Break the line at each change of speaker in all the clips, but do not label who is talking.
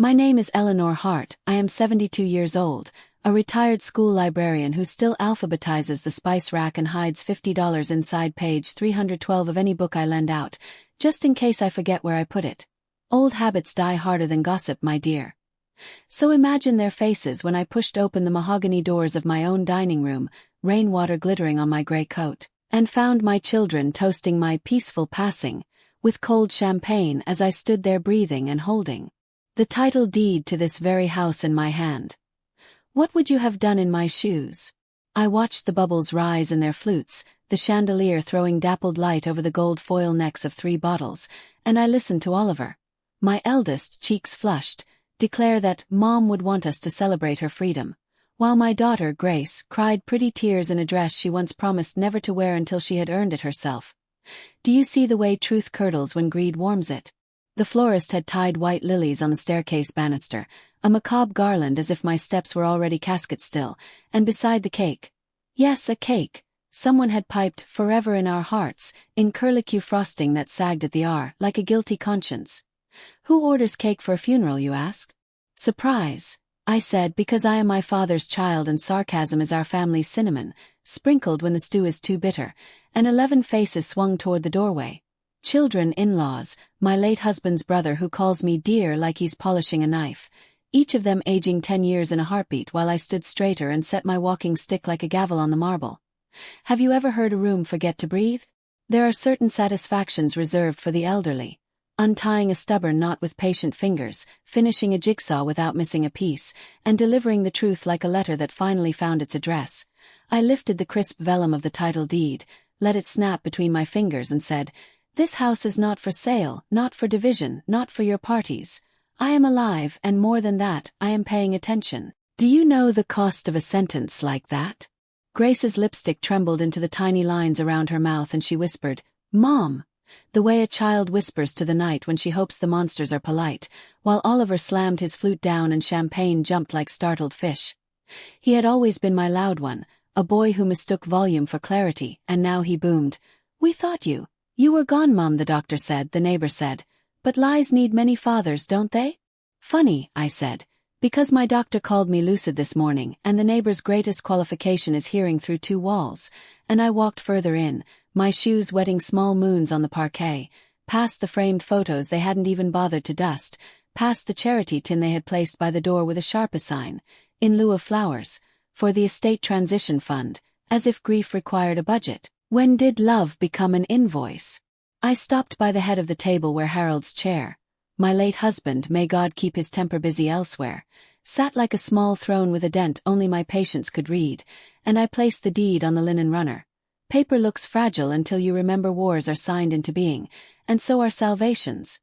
My name is Eleanor Hart. I am 72 years old, a retired school librarian who still alphabetizes the spice rack and hides $50 inside page 312 of any book I lend out, just in case I forget where I put it. Old habits die harder than gossip, my dear. So imagine their faces when I pushed open the mahogany doors of my own dining room, rainwater glittering on my gray coat, and found my children toasting my peaceful passing, with cold champagne as I stood there breathing and holding the title deed to this very house in my hand. What would you have done in my shoes? I watched the bubbles rise in their flutes, the chandelier throwing dappled light over the gold foil necks of 3 bottles, and I listened to Oliver, my eldest, cheeks flushed, declare that Mom would want us to celebrate her freedom, while my daughter, Grace, cried pretty tears in a dress she once promised never to wear until she had earned it herself. Do you see the way truth curdles when greed warms it? The florist had tied white lilies on the staircase banister, a macabre garland as if my steps were already casket still, and beside the cake. Yes, a cake. Someone had piped "Forever in Our Hearts" in curlicue frosting that sagged at the R, like a guilty conscience. Who orders cake for a funeral, you ask? Surprise, I said, because I am my father's child and sarcasm is our family's cinnamon, sprinkled when the stew is too bitter, and 11 faces swung toward the doorway. Children, in-laws, my late husband's brother who calls me dear like he's polishing a knife, each of them aging 10 years in a heartbeat while I stood straighter and set my walking stick like a gavel on the marble. Have you ever heard a room forget to breathe? There are certain satisfactions reserved for the elderly. Untying a stubborn knot with patient fingers, finishing a jigsaw without missing a piece, and delivering the truth like a letter that finally found its address. I lifted the crisp vellum of the title deed, let it snap between my fingers and said, "This house is not for sale, not for division, not for your parties. I am alive, and more than that, I am paying attention." Do you know the cost of a sentence like that? Grace's lipstick trembled into the tiny lines around her mouth and she whispered, "Mom," the way a child whispers to the night when she hopes the monsters are polite, while Oliver slammed his flute down and champagne jumped like startled fish. He had always been my loud one, a boy who mistook volume for clarity, and now he boomed, "We thought you were gone, Mom," the doctor said, the neighbor said. "But lies need many fathers, don't they?" "Funny," I said, "because my doctor called me lucid this morning, and the neighbor's greatest qualification is hearing through 2 walls," and I walked further in, my shoes wetting small moons on the parquet, past the framed photos they hadn't even bothered to dust, past the charity tin they had placed by the door with a Sharpie sign, in lieu of flowers, for the estate transition fund, as if grief required a budget. When did love become an invoice? I stopped by the head of the table where Harold's chair, my late husband, may God keep his temper busy elsewhere, sat like a small throne with a dent only my patience could read, and I placed the deed on the linen runner. Paper looks fragile until you remember wars are signed into being, and so are salvations.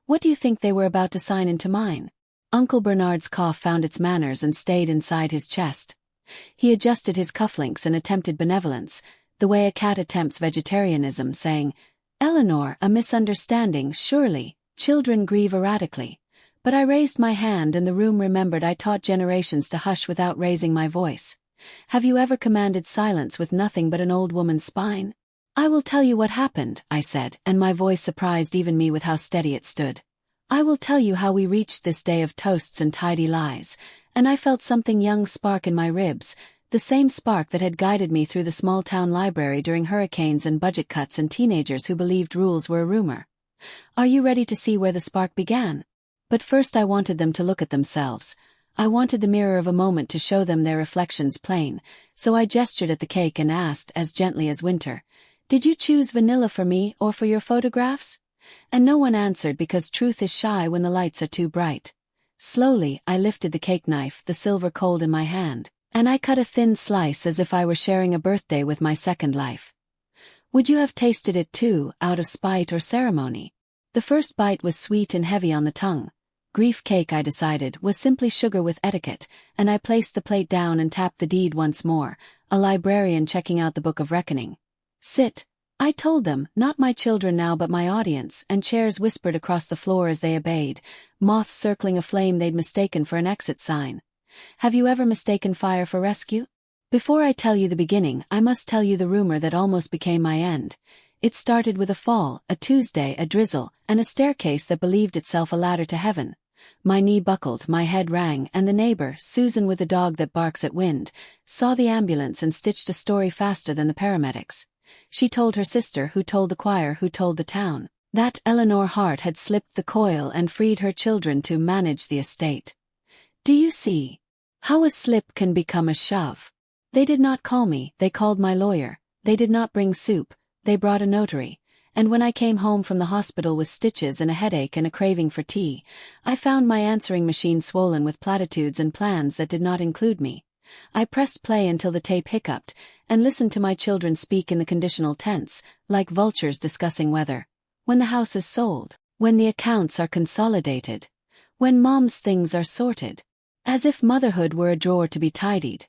What do you think they were about to sign into mine? Uncle Bernard's cough found its manners and stayed inside his chest. He adjusted his cufflinks and attempted benevolence, the way a cat attempts vegetarianism, saying, "Eleanor, a misunderstanding, surely. Children grieve erratically." But I raised my hand and the room remembered I taught generations to hush without raising my voice. Have you ever commanded silence with nothing but an old woman's spine? "I will tell you what happened," I said, and my voice surprised even me with how steady it stood. "I will tell you how we reached this day of toasts and tidy lies," and I felt something young spark in my ribs, the same spark that had guided me through the small-town library during hurricanes and budget cuts and teenagers who believed rules were a rumor. Are you ready to see where the spark began? But first I wanted them to look at themselves. I wanted the mirror of a moment to show them their reflections plain, so I gestured at the cake and asked, as gently as winter, "Did you choose vanilla for me or for your photographs?" And no one answered because truth is shy when the lights are too bright. Slowly, I lifted the cake knife, the silver cold in my hand, and I cut a thin slice as if I were sharing a birthday with my second life. Would you have tasted it too, out of spite or ceremony? The first bite was sweet and heavy on the tongue. Grief cake, I decided, was simply sugar with etiquette, and I placed the plate down and tapped the deed once more, a librarian checking out the Book of Reckoning. "Sit," I told them, not my children now but my audience, and chairs whispered across the floor as they obeyed, moths circling a flame they'd mistaken for an exit sign. Have you ever mistaken fire for rescue? Before I tell you the beginning, I must tell you the rumor that almost became my end. It started with a fall, a Tuesday, a drizzle, and a staircase that believed itself a ladder to heaven. My knee buckled, my head rang, and the neighbor, Susan with a dog that barks at wind, saw the ambulance and stitched a story faster than the paramedics. She told her sister, who told the choir, who told the town, that Eleanor Hart had slipped the coil and freed her children to manage the estate. Do you see how a slip can become a shove? They did not call me, they called my lawyer. They did not bring soup, they brought a notary. And when I came home from the hospital with stitches and a headache and a craving for tea, I found my answering machine swollen with platitudes and plans that did not include me. I pressed play until the tape hiccuped, and listened to my children speak in the conditional tense, like vultures discussing weather. When the house is sold, when the accounts are consolidated, when mom's things are sorted, as if motherhood were a drawer to be tidied.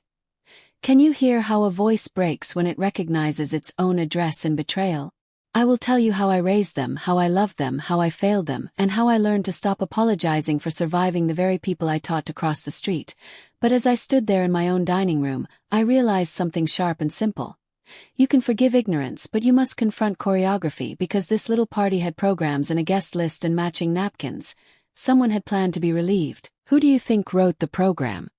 Can you hear how a voice breaks when it recognizes its own address and betrayal? I will tell you how I raised them, how I loved them, how I failed them, and how I learned to stop apologizing for surviving the very people I taught to cross the street. But as I stood there in my own dining room, I realized something sharp and simple. You can forgive ignorance, but you must confront choreography, because this little party had programs and a guest list and matching napkins. Someone had planned to be relieved. Who do you think wrote the program?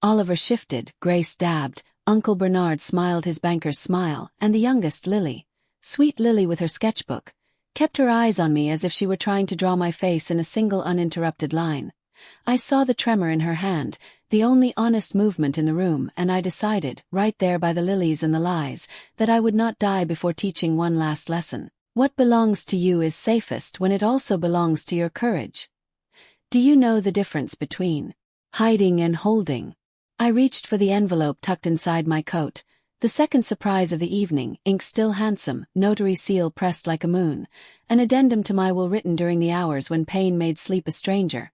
Oliver shifted, Grace dabbed, Uncle Bernard smiled his banker's smile, and the youngest, Lily, sweet Lily with her sketchbook, kept her eyes on me as if she were trying to draw my face in a single uninterrupted line. I saw the tremor in her hand, the only honest movement in the room, and I decided, right there by the lilies and the lies, that I would not die before teaching one last lesson. What belongs to you is safest when it also belongs to your courage. Do you know the difference between hiding and holding? I reached for the envelope tucked inside my coat. The second surprise of the evening, ink still handsome, notary seal pressed like a moon, an addendum to my will written during the hours when pain made sleep a stranger.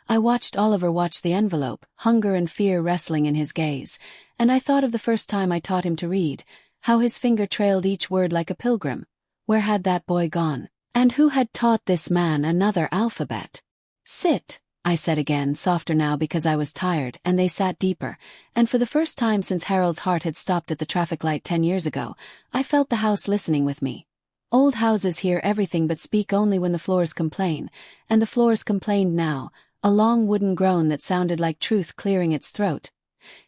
I watched Oliver watch the envelope, hunger and fear wrestling in his gaze, and I thought of the first time I taught him to read, how his finger trailed each word like a pilgrim. Where had that boy gone? And who had taught this man another alphabet? Sit, I said again, softer now because I was tired, and they sat deeper, and for the first time since Harold's heart had stopped at the traffic light 10 years ago, I felt the house listening with me. Old houses hear everything but speak only when the floors complain, and the floors complained now, a long wooden groan that sounded like truth clearing its throat.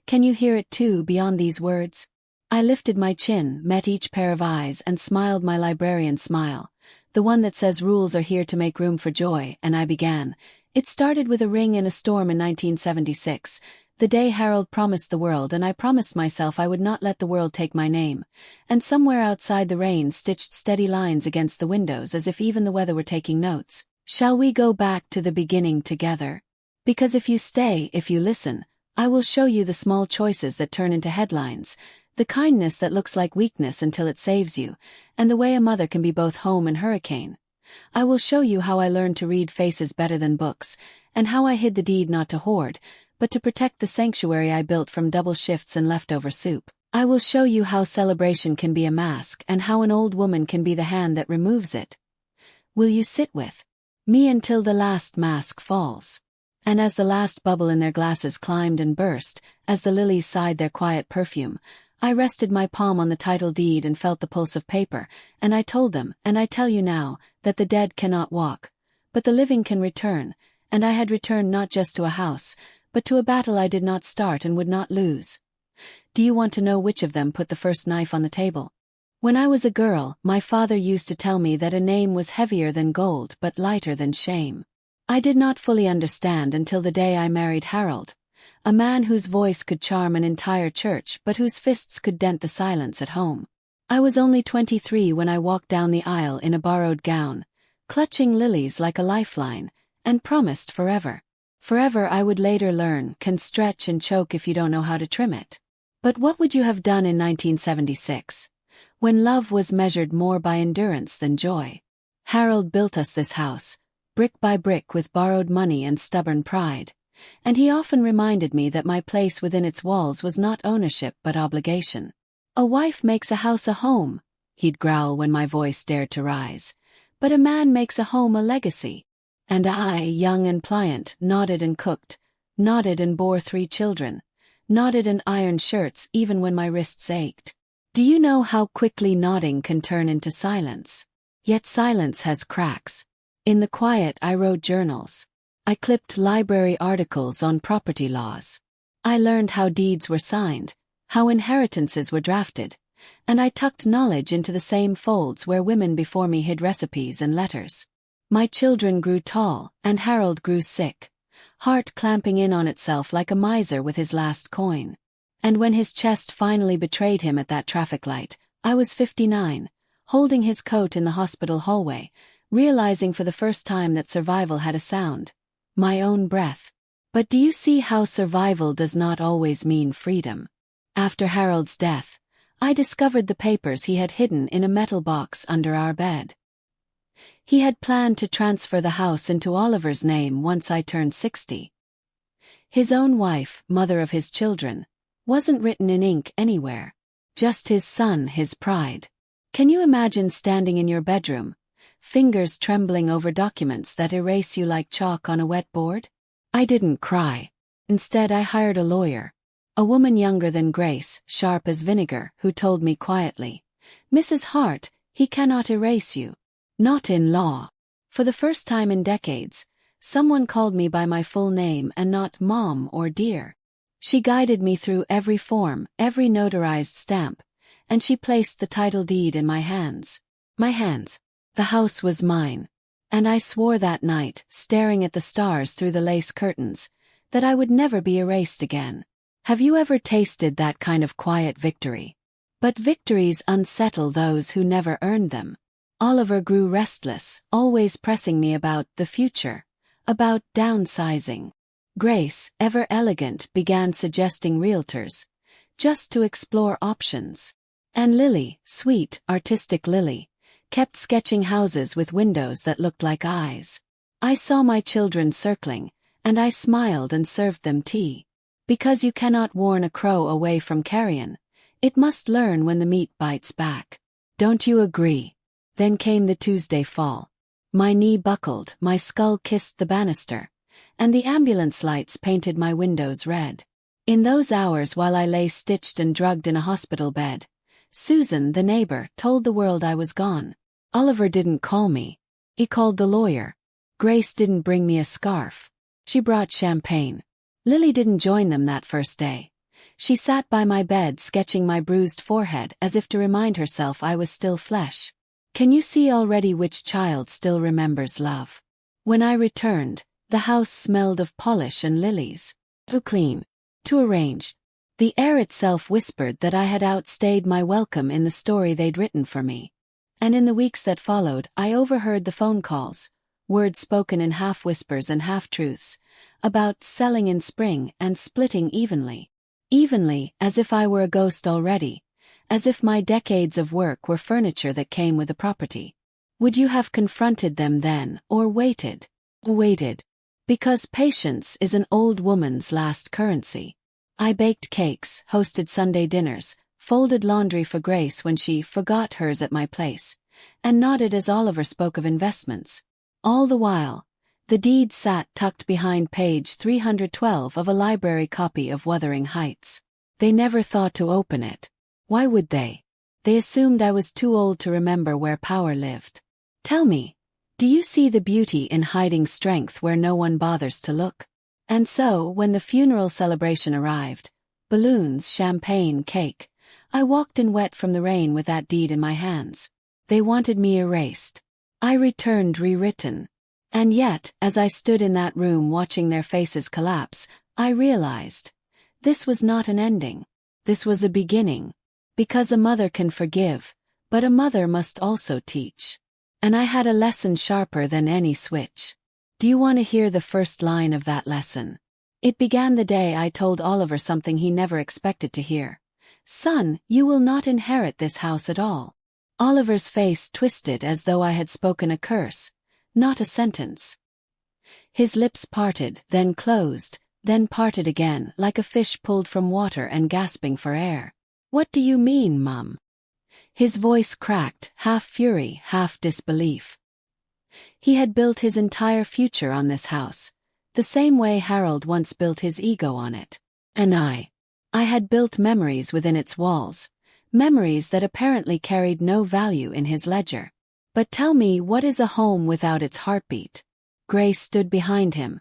Can you hear it too, beyond these words? I lifted my chin, met each pair of eyes, and smiled my librarian smile, the one that says rules are here to make room for joy, and I began. It started with a ring in a storm in 1976, the day Harold promised the world, and I promised myself I would not let the world take my name. And somewhere outside the rain stitched steady lines against the windows as if even the weather were taking notes. Shall we go back to the beginning together? Because if you stay, if you listen, I will show you the small choices that turn into headlines, the kindness that looks like weakness until it saves you, and the way a mother can be both home and hurricane. I will show you how I learned to read faces better than books, and how I hid the deed not to hoard, but to protect the sanctuary I built from double shifts and leftover soup. I will show you how celebration can be a mask and how an old woman can be the hand that removes it. Will you sit with me until the last mask falls? And as the last bubble in their glasses climbed and burst, as the lilies sighed their quiet perfume, I rested my palm on the title deed and felt the pulse of paper, and I told them, and I tell you now, that the dead cannot walk, but the living can return, and I had returned not just to a house, but to a battle I did not start and would not lose. Do you want to know which of them put the first knife on the table? When I was a girl, my father used to tell me that a name was heavier than gold but lighter than shame. I did not fully understand until the day I married Harold, a man whose voice could charm an entire church but whose fists could dent the silence at home. I was only 23 when I walked down the aisle in a borrowed gown, clutching lilies like a lifeline, and promised forever. Forever, I would later learn, can stretch and choke if you don't know how to trim it. But what would you have done in 1976, when love was measured more by endurance than joy? Harold built us this house, brick by brick, with borrowed money and stubborn pride. And he often reminded me that my place within its walls was not ownership but obligation. A wife makes a house a home, he'd growl when my voice dared to rise, but a man makes a home a legacy. And I, young and pliant, nodded and cooked, nodded and bore 3 children, nodded and ironed shirts even when my wrists ached. Do you know how quickly nodding can turn into silence? Yet silence has cracks. In the quiet I wrote journals. I clipped library articles on property laws. I learned how deeds were signed, how inheritances were drafted, and I tucked knowledge into the same folds where women before me hid recipes and letters. My children grew tall, and Harold grew sick, heart clamping in on itself like a miser with his last coin. And when his chest finally betrayed him at that traffic light, I was 59, holding his coat in the hospital hallway, realizing for the first time that survival had a sound. My own breath. But do you see how survival does not always mean freedom? After Harold's death, I discovered the papers he had hidden in a metal box under our bed. He had planned to transfer the house into Oliver's name once I turned 60. His own wife, mother of his children, wasn't written in ink anywhere. Just his son, his pride. Can you imagine standing in your bedroom, fingers trembling over documents that erase you like chalk on a wet board? I didn't cry. Instead, I hired a lawyer. A woman younger than Grace, sharp as vinegar, who told me quietly, "Mrs. Hart, he cannot erase you. Not in law." For the first time in decades, someone called me by my full name and not Mom or Dear. She guided me through every form, every notarized stamp, and she placed the title deed in my hands. My hands. The house was mine. And I swore that night, staring at the stars through the lace curtains, that I would never be erased again. Have you ever tasted that kind of quiet victory? But victories unsettle those who never earned them. Oliver grew restless, always pressing me about the future, about downsizing. Grace, ever elegant, began suggesting realtors, just to explore options. And Lily, sweet, artistic Lily, kept sketching houses with windows that looked like eyes. I saw my children circling, and I smiled and served them tea. Because you cannot warn a crow away from carrion, it must learn when the meat bites back. Don't you agree? Then came the Tuesday fall. My knee buckled, my skull kissed the banister, and the ambulance lights painted my windows red. In those hours while I lay stitched and drugged in a hospital bed, Susan, the neighbor, told the world I was gone. Oliver didn't call me. He called the lawyer. Grace didn't bring me a scarf. She brought champagne. Lily didn't join them that first day. She sat by my bed sketching my bruised forehead as if to remind herself I was still flesh. Can you see already which child still remembers love? When I returned, the house smelled of polish and lilies. Too clean. Too arranged. The air itself whispered that I had outstayed my welcome in the story they'd written for me. And in the weeks that followed, I overheard the phone calls, words spoken in half-whispers and half-truths, about selling in spring and splitting evenly. Evenly, as if I were a ghost already, as if my decades of work were furniture that came with the property. Would you have confronted them then, or waited? Waited. Because patience is an old woman's last currency. I baked cakes, hosted Sunday dinners, folded laundry for Grace when she forgot hers at my place, and nodded as Oliver spoke of investments. All the while, the deed sat tucked behind page 312 of a library copy of Wuthering Heights. They never thought to open it. Why would they? They assumed I was too old to remember where power lived. Tell me, do you see the beauty in hiding strength where no one bothers to look? And so, when the funeral celebration arrived, balloons, champagne, cake, I walked in wet from the rain with that deed in my hands. They wanted me erased. I returned rewritten. And yet, as I stood in that room watching their faces collapse, I realized, this was not an ending. This was a beginning. Because a mother can forgive, but a mother must also teach. And I had a lesson sharper than any switch. Do you want to hear the first line of that lesson? It began the day I told Oliver something he never expected to hear. Son, you will not inherit this house at all. Oliver's face twisted as though I had spoken a curse, not a sentence. His lips parted, then closed, then parted again, like a fish pulled from water and gasping for air. What do you mean, Mum? His voice cracked, half fury, half disbelief. He had built his entire future on this house, the same way Harold once built his ego on it. And I had built memories within its walls, memories that apparently carried no value in his ledger. But tell me, what is a home without its heartbeat? Grace stood behind him,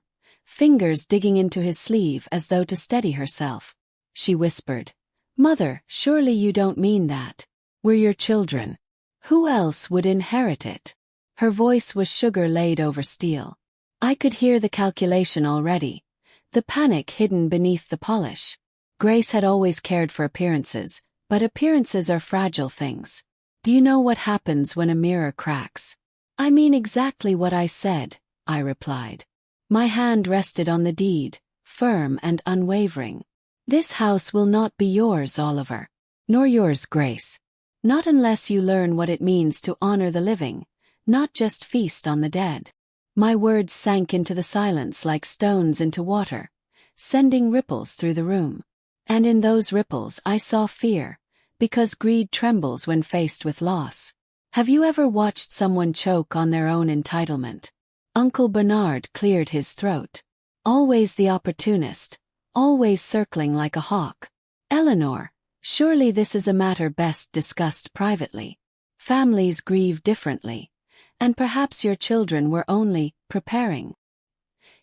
fingers digging into his sleeve as though to steady herself. She whispered, "Mother, surely you don't mean that. We're your children. Who else would inherit it?" Her voice was sugar laid over steel. I could hear the calculation already, the panic hidden beneath the polish. Grace had always cared for appearances, but appearances are fragile things. Do you know what happens when a mirror cracks? I mean exactly what I said, I replied. My hand rested on the deed, firm and unwavering. This house will not be yours, Oliver. Nor yours, Grace. Not unless you learn what it means to honor the living, not just feast on the dead. My words sank into the silence like stones into water, sending ripples through the room. And in those ripples I saw fear, because greed trembles when faced with loss. Have you ever watched someone choke on their own entitlement? Uncle Bernard cleared his throat. Always the opportunist, always circling like a hawk. Eleanor, surely this is a matter best discussed privately. Families grieve differently, and perhaps your children were only preparing.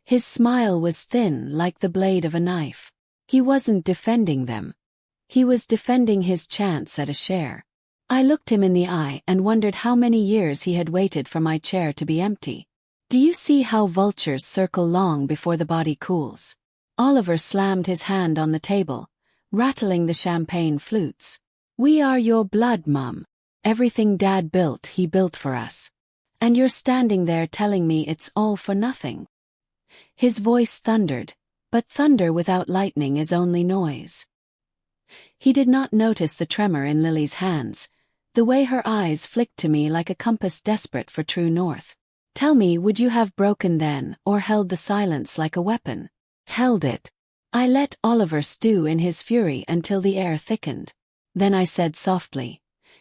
His smile was thin like the blade of a knife. He wasn't defending them. He was defending his chance at a share. I looked him in the eye and wondered how many years he had waited for my chair to be empty. Do you see how vultures circle long before the body cools? Oliver slammed his hand on the table, rattling the champagne flutes. We are your blood, Mum. Everything Dad built, he built for us. And you're standing there telling me it's all for nothing. His voice thundered, but thunder without lightning is only noise. He did not notice the tremor in Lily's hands, the way her eyes flicked to me like a compass desperate for true north. Tell me, would you have broken then, or held the silence like a weapon? Held it. I let Oliver stew in his fury until the air thickened. Then I said softly,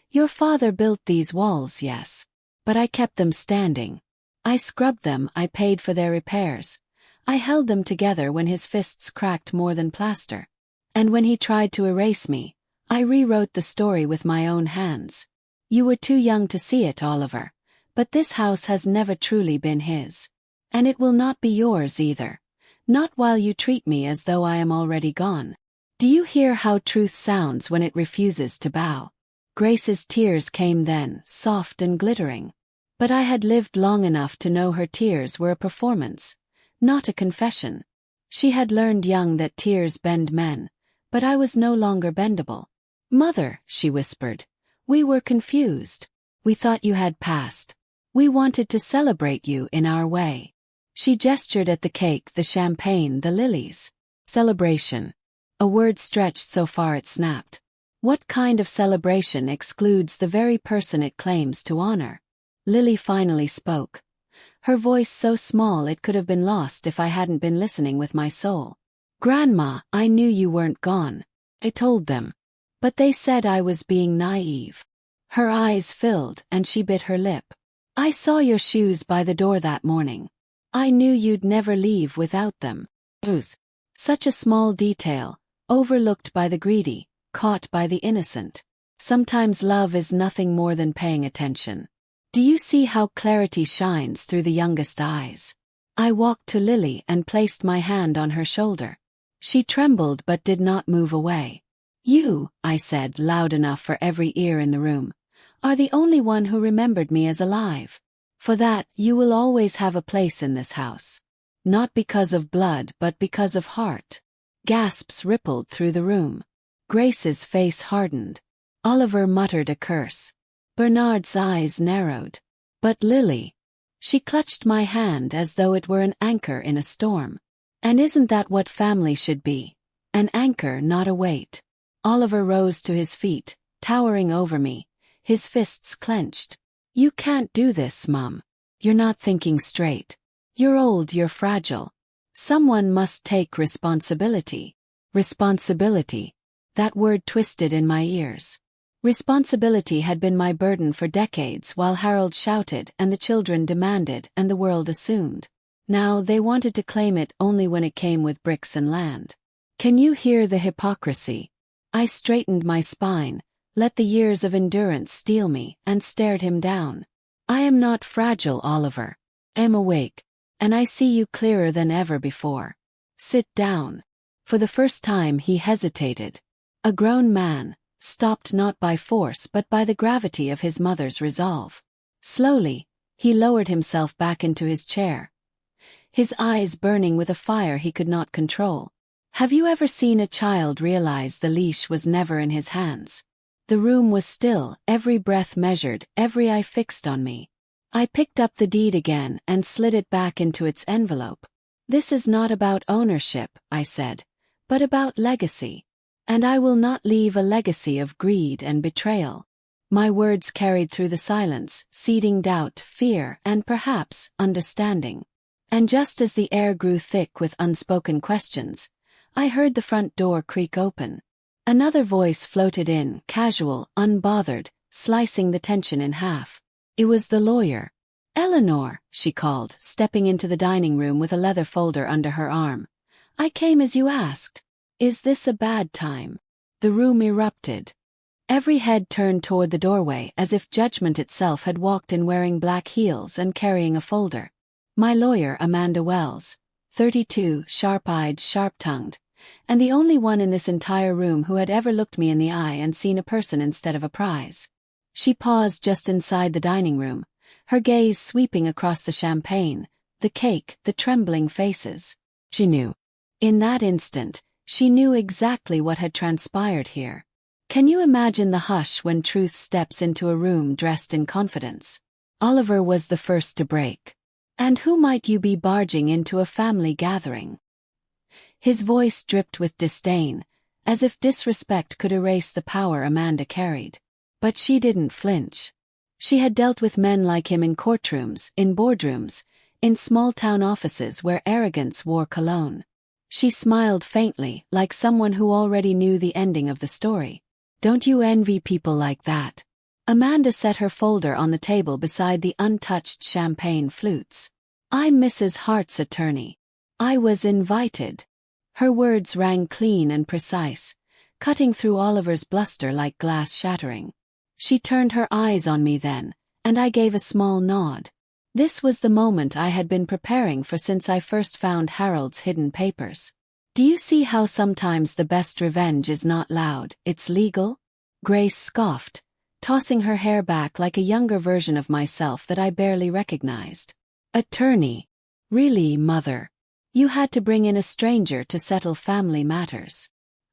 "Your father built these walls, yes. But I kept them standing. I scrubbed them, I paid for their repairs. I held them together when his fists cracked more than plaster. And when he tried to erase me, I rewrote the story with my own hands. You were too young to see it, Oliver, but this house has never truly been his. And it will not be yours either. Not while you treat me as though I am already gone. Do you hear how truth sounds when it refuses to bow?" Grace's tears came then, soft and glittering. But I had lived long enough to know her tears were a performance, not a confession. She had learned young that tears bend men, but I was no longer bendable. "Mother," she whispered, "we were confused. We thought you had passed. We wanted to celebrate you in our way." She gestured at the cake, the champagne, the lilies. Celebration. A word stretched so far it snapped. What kind of celebration excludes the very person it claims to honor? Lily finally spoke. Her voice so small it could have been lost if I hadn't been listening with my soul. "Grandma, I knew you weren't gone. I told them. But they said I was being naive." Her eyes filled and she bit her lip. "I saw your shoes by the door that morning. I knew you'd never leave without them." Ooze. Such a small detail, overlooked by the greedy, caught by the innocent. Sometimes love is nothing more than paying attention. Do you see how clarity shines through the youngest eyes? I walked to Lily and placed my hand on her shoulder. She trembled but did not move away. "You," I said loud enough for every ear in the room, "are the only one who remembered me as alive. For that, you will always have a place in this house. Not because of blood but because of heart." Gasps rippled through the room. Grace's face hardened. Oliver muttered a curse. Bernard's eyes narrowed. But Lily. She clutched my hand as though it were an anchor in a storm. And isn't that what family should be? An anchor, not a weight. Oliver rose to his feet, towering over me, his fists clenched. "You can't do this, Mum. You're not thinking straight. You're old, you're fragile. Someone must take responsibility." Responsibility. That word twisted in my ears. Responsibility had been my burden for decades while Harold shouted and the children demanded and the world assumed. Now they wanted to claim it only when it came with bricks and land. Can you hear the hypocrisy? I straightened my spine, let the years of endurance steel me, and stared him down. "I am not fragile, Oliver. I am awake. And I see you clearer than ever before. Sit down. For the first time he hesitated. A grown man, stopped not by force but by the gravity of his mother's resolve. Slowly, he lowered himself back into his chair, his eyes burning with a fire he could not control. Have you ever seen a child realize the leash was never in his hands? The room was still, every breath measured, every eye fixed on me. I picked up the deed again and slid it back into its envelope. This is not about ownership, I said, but about legacy. And I will not leave a legacy of greed and betrayal. My words carried through the silence, seeding doubt, fear, and perhaps understanding. And just as the air grew thick with unspoken questions, I heard the front door creak open. Another voice floated in, casual, unbothered, slicing the tension in half. It was the lawyer. "Eleanor," she called, stepping into the dining room with a leather folder under her arm. "I came as you asked. Is this a bad time?" The room erupted. Every head turned toward the doorway as if judgment itself had walked in wearing black heels and carrying a folder. My lawyer, Amanda Wells, 32, sharp-eyed, sharp-tongued, and the only one in this entire room who had ever looked me in the eye and seen a person instead of a prize. She paused just inside the dining room, her gaze sweeping across the champagne, the cake, the trembling faces. She knew. In that instant, she knew exactly what had transpired here. Can you imagine the hush when truth steps into a room dressed in confidence? Oliver was the first to break. "And who might you be barging into a family gathering?" His voice dripped with disdain, as if disrespect could erase the power Amanda carried. But she didn't flinch. She had dealt with men like him in courtrooms, in boardrooms, in small-town offices where arrogance wore cologne. She smiled faintly, like someone who already knew the ending of the story. "Don't you envy people like that?" Amanda set her folder on the table beside the untouched champagne flutes. "I'm Mrs. Hart's attorney. I was invited." Her words rang clean and precise, cutting through Oliver's bluster like glass shattering. She turned her eyes on me then, and I gave a small nod. This was the moment I had been preparing for since I first found Harold's hidden papers. "Do you see how sometimes the best revenge is not loud, it's legal?" Grace scoffed, tossing her hair back like a younger version of myself that I barely recognized. "Attorney? Really, Mother? You had to bring in a stranger to settle family matters."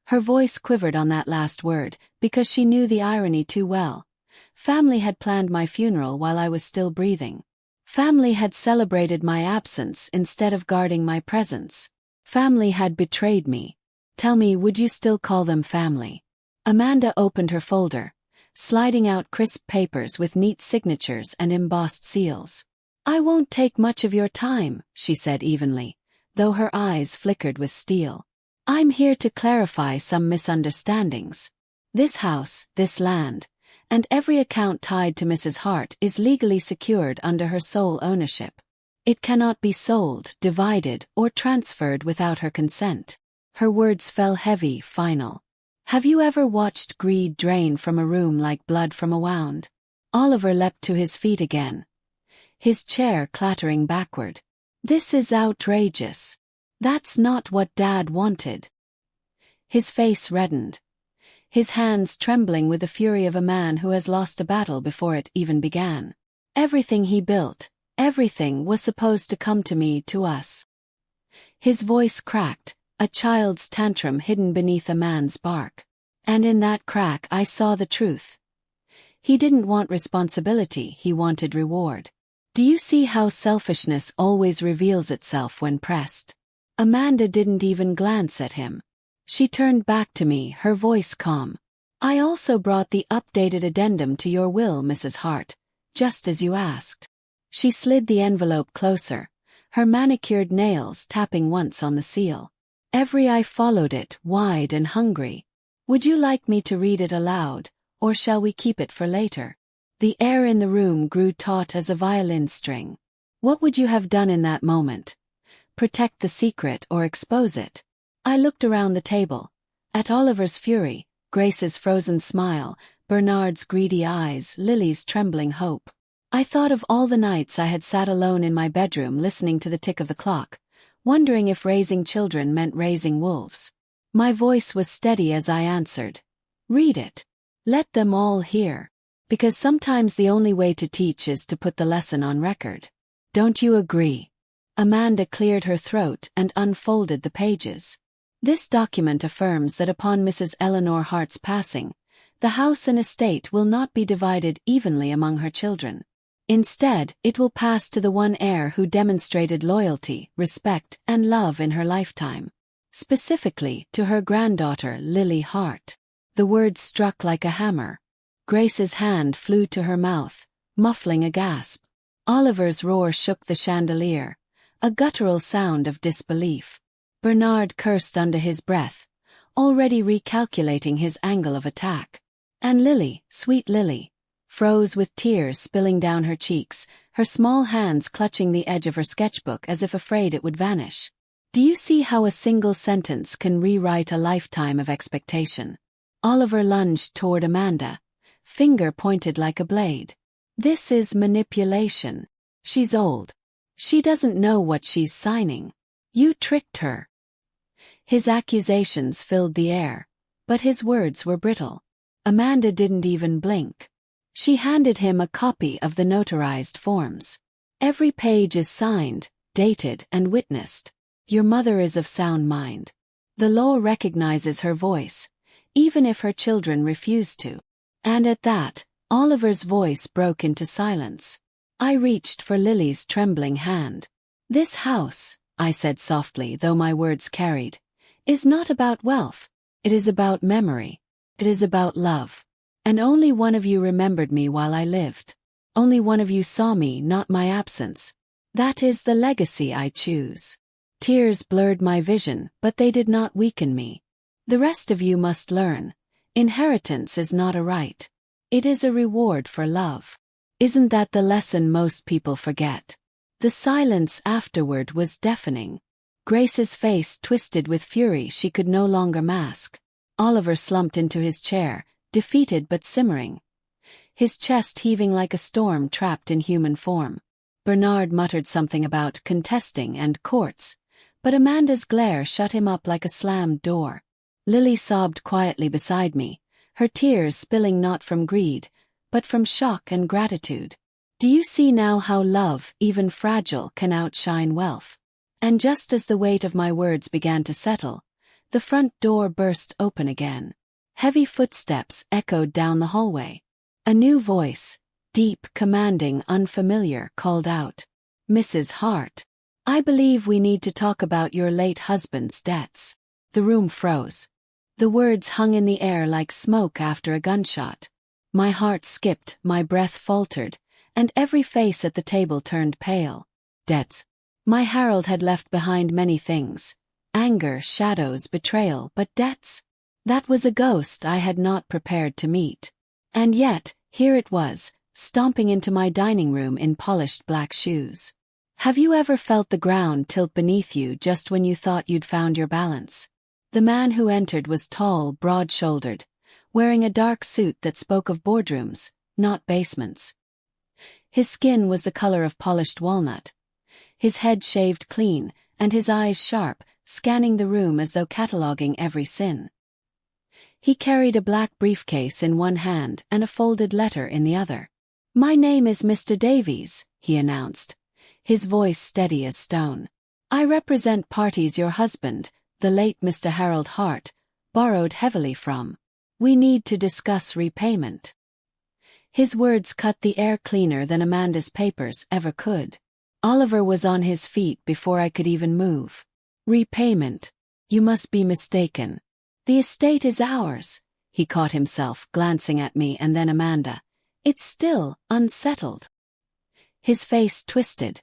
Her voice quivered on that last word, because she knew the irony too well. Family had planned my funeral while I was still breathing. Family had celebrated my absence instead of guarding my presence. Family had betrayed me. Tell me, would you still call them family? Amanda opened her folder, sliding out crisp papers with neat signatures and embossed seals. "I won't take much of your time," she said evenly, though her eyes flickered with steel. "I'm here to clarify some misunderstandings. This house, this land, and every account tied to Mrs. Hart is legally secured under her sole ownership. It cannot be sold, divided, or transferred without her consent." Her words fell heavy, final. Have you ever watched greed drain from a room like blood from a wound? Oliver leapt to his feet again, his chair clattering backward. "This is outrageous. That's not what Dad wanted." His face reddened, his hands trembling with the fury of a man who has lost a battle before it even began. "Everything he built, everything was supposed to come to me, to us." His voice cracked, a child's tantrum hidden beneath a man's bark. And in that crack I saw the truth. He didn't want responsibility, he wanted reward. Do you see how selfishness always reveals itself when pressed? Amanda didn't even glance at him. She turned back to me, her voice calm. "I also brought the updated addendum to your will, Mrs. Hart, just as you asked." She slid the envelope closer, her manicured nails tapping once on the seal. Every eye followed it, wide and hungry. "Would you like me to read it aloud, or shall we keep it for later?" The air in the room grew taut as a violin string. What would you have done in that moment? Protect the secret or expose it? I looked around the table, at Oliver's fury, Grace's frozen smile, Bernard's greedy eyes, Lily's trembling hope. I thought of all the nights I had sat alone in my bedroom listening to the tick of the clock, wondering if raising children meant raising wolves. My voice was steady as I answered. Read it. Let them all hear. Because sometimes the only way to teach is to put the lesson on record. Don't you agree? Amanda cleared her throat and unfolded the pages. This document affirms that upon Mrs. Eleanor Hart's passing, the house and estate will not be divided evenly among her children. Instead, it will pass to the one heir who demonstrated loyalty, respect, and love in her lifetime. Specifically, to her granddaughter Lily Hart. The words struck like a hammer. Grace's hand flew to her mouth, muffling a gasp. Oliver's roar shook the chandelier, a guttural sound of disbelief. Bernard cursed under his breath, already recalculating his angle of attack. And Lily, sweet Lily, froze with tears spilling down her cheeks, her small hands clutching the edge of her sketchbook as if afraid it would vanish. Do you see how a single sentence can rewrite a lifetime of expectation? Oliver lunged toward Amanda, finger pointed like a blade. This is manipulation. She's old. She doesn't know what she's signing. You tricked her. His accusations filled the air, but his words were brittle. Amanda didn't even blink. She handed him a copy of the notarized forms. Every page is signed, dated, and witnessed. Your mother is of sound mind. The law recognizes her voice, even if her children refuse to. And at that, Oliver's voice broke into silence. I reached for Lily's trembling hand. This house, I said softly, though my words carried, is not about wealth. It is about memory. It is about love. And only one of you remembered me while I lived. Only one of you saw me, not my absence. That is the legacy I choose. Tears blurred my vision, but they did not weaken me. The rest of you must learn. Inheritance is not a right. It is a reward for love. Isn't that the lesson most people forget? The silence afterward was deafening. Grace's face twisted with fury she could no longer mask. Oliver slumped into his chair, defeated but simmering, his chest heaving like a storm trapped in human form. Bernard muttered something about contesting and courts, but Amanda's glare shut him up like a slammed door. Lily sobbed quietly beside me, her tears spilling not from greed, but from shock and gratitude. Do you see now how love, even fragile, can outshine wealth? And just as the weight of my words began to settle, the front door burst open again. Heavy footsteps echoed down the hallway. A new voice, deep, commanding, unfamiliar, called out, Mrs. Hart. I believe we need to talk about your late husband's debts. The room froze. The words hung in the air like smoke after a gunshot. My heart skipped, my breath faltered, and every face at the table turned pale. Debts. My Harold had left behind many things. Anger, shadows, betrayal, but debts? That was a ghost I had not prepared to meet. And yet, here it was, stomping into my dining room in polished black shoes. Have you ever felt the ground tilt beneath you just when you thought you'd found your balance? The man who entered was tall, broad-shouldered, wearing a dark suit that spoke of boardrooms, not basements. His skin was the color of polished walnut, his head shaved clean, and his eyes sharp, scanning the room as though cataloging every sin. He carried a black briefcase in one hand and a folded letter in the other. My name is Mr. Davies, he announced, his voice steady as stone. I represent parties your husband, the late Mr. Harold Hart, borrowed heavily from. We need to discuss repayment. His words cut the air cleaner than Amanda's papers ever could. Oliver was on his feet before I could even move. Repayment. You must be mistaken. The estate is ours. He caught himself, glancing at me and then Amanda. It's still unsettled. His face twisted,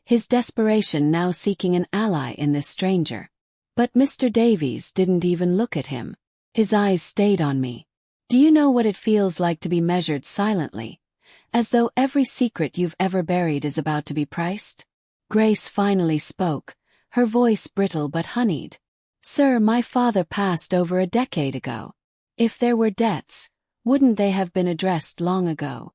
his desperation now seeking an ally in this stranger. But Mr. Davies didn't even look at him. His eyes stayed on me. Do you know what it feels like to be measured silently, as though every secret you've ever buried is about to be priced? Grace finally spoke, her voice brittle but honeyed. Sir, my father passed over a decade ago. If there were debts, wouldn't they have been addressed long ago?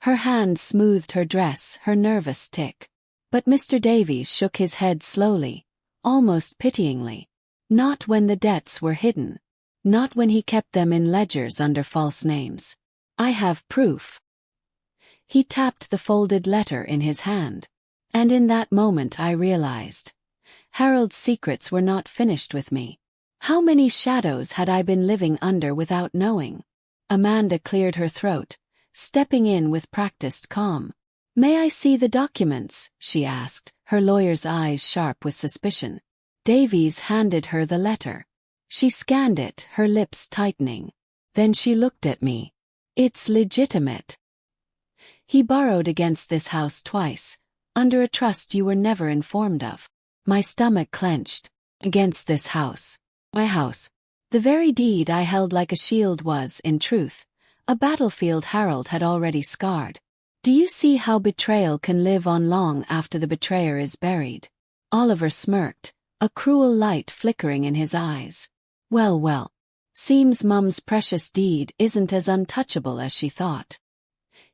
Her hand smoothed her dress, her nervous tick. But Mr. Davies shook his head slowly, almost pityingly. Not when the debts were hidden. Not when he kept them in ledgers under false names. I have proof. He tapped the folded letter in his hand. And in that moment I realized. Harold's secrets were not finished with me. How many shadows had I been living under without knowing? Amanda cleared her throat, stepping in with practiced calm. "May I see the documents?" she asked, her lawyer's eyes sharp with suspicion. Davies handed her the letter. She scanned it, her lips tightening. Then she looked at me. "It's legitimate. He borrowed against this house twice, under a trust you were never informed of." My stomach clenched. Against this house. My house. The very deed I held like a shield was, in truth, a battlefield Harold had already scarred. Do you see how betrayal can live on long after the betrayer is buried? Oliver smirked, a cruel light flickering in his eyes. Well, well. Seems Mum's precious deed isn't as untouchable as she thought.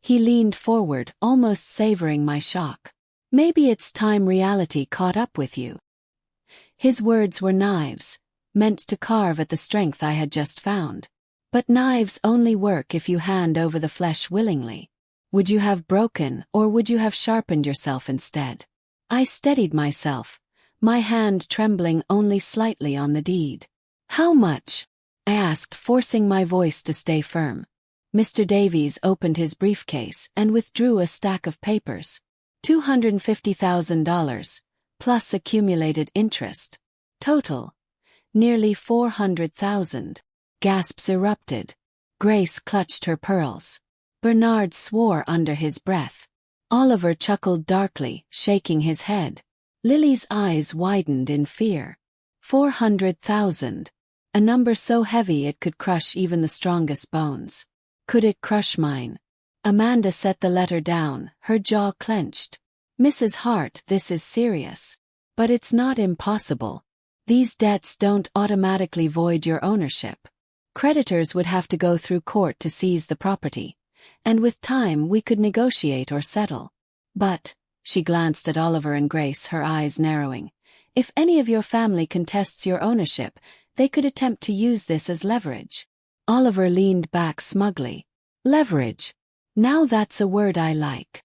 He leaned forward, almost savoring my shock. Maybe it's time reality caught up with you. His words were knives, meant to carve at the strength I had just found. But knives only work if you hand over the flesh willingly. Would you have broken, or would you have sharpened yourself instead? I steadied myself, my hand trembling only slightly on the deed. How much? I asked, forcing my voice to stay firm. Mr. Davies opened his briefcase and withdrew a stack of papers. $250,000, plus accumulated interest. Total. Nearly 400,000. Gasps erupted. Grace clutched her pearls. Bernard swore under his breath. Oliver chuckled darkly, shaking his head. Lily's eyes widened in fear. 400,000. A number so heavy it could crush even the strongest bones. Could it crush mine? Amanda set the letter down, her jaw clenched. Mrs. Hart, this is serious. But it's not impossible. These debts don't automatically void your ownership. Creditors would have to go through court to seize the property. And with time we could negotiate or settle. But, she glanced at Oliver and Grace, her eyes narrowing, if any of your family contests your ownership, they could attempt to use this as leverage. Oliver leaned back smugly. Leverage. Now that's a word I like.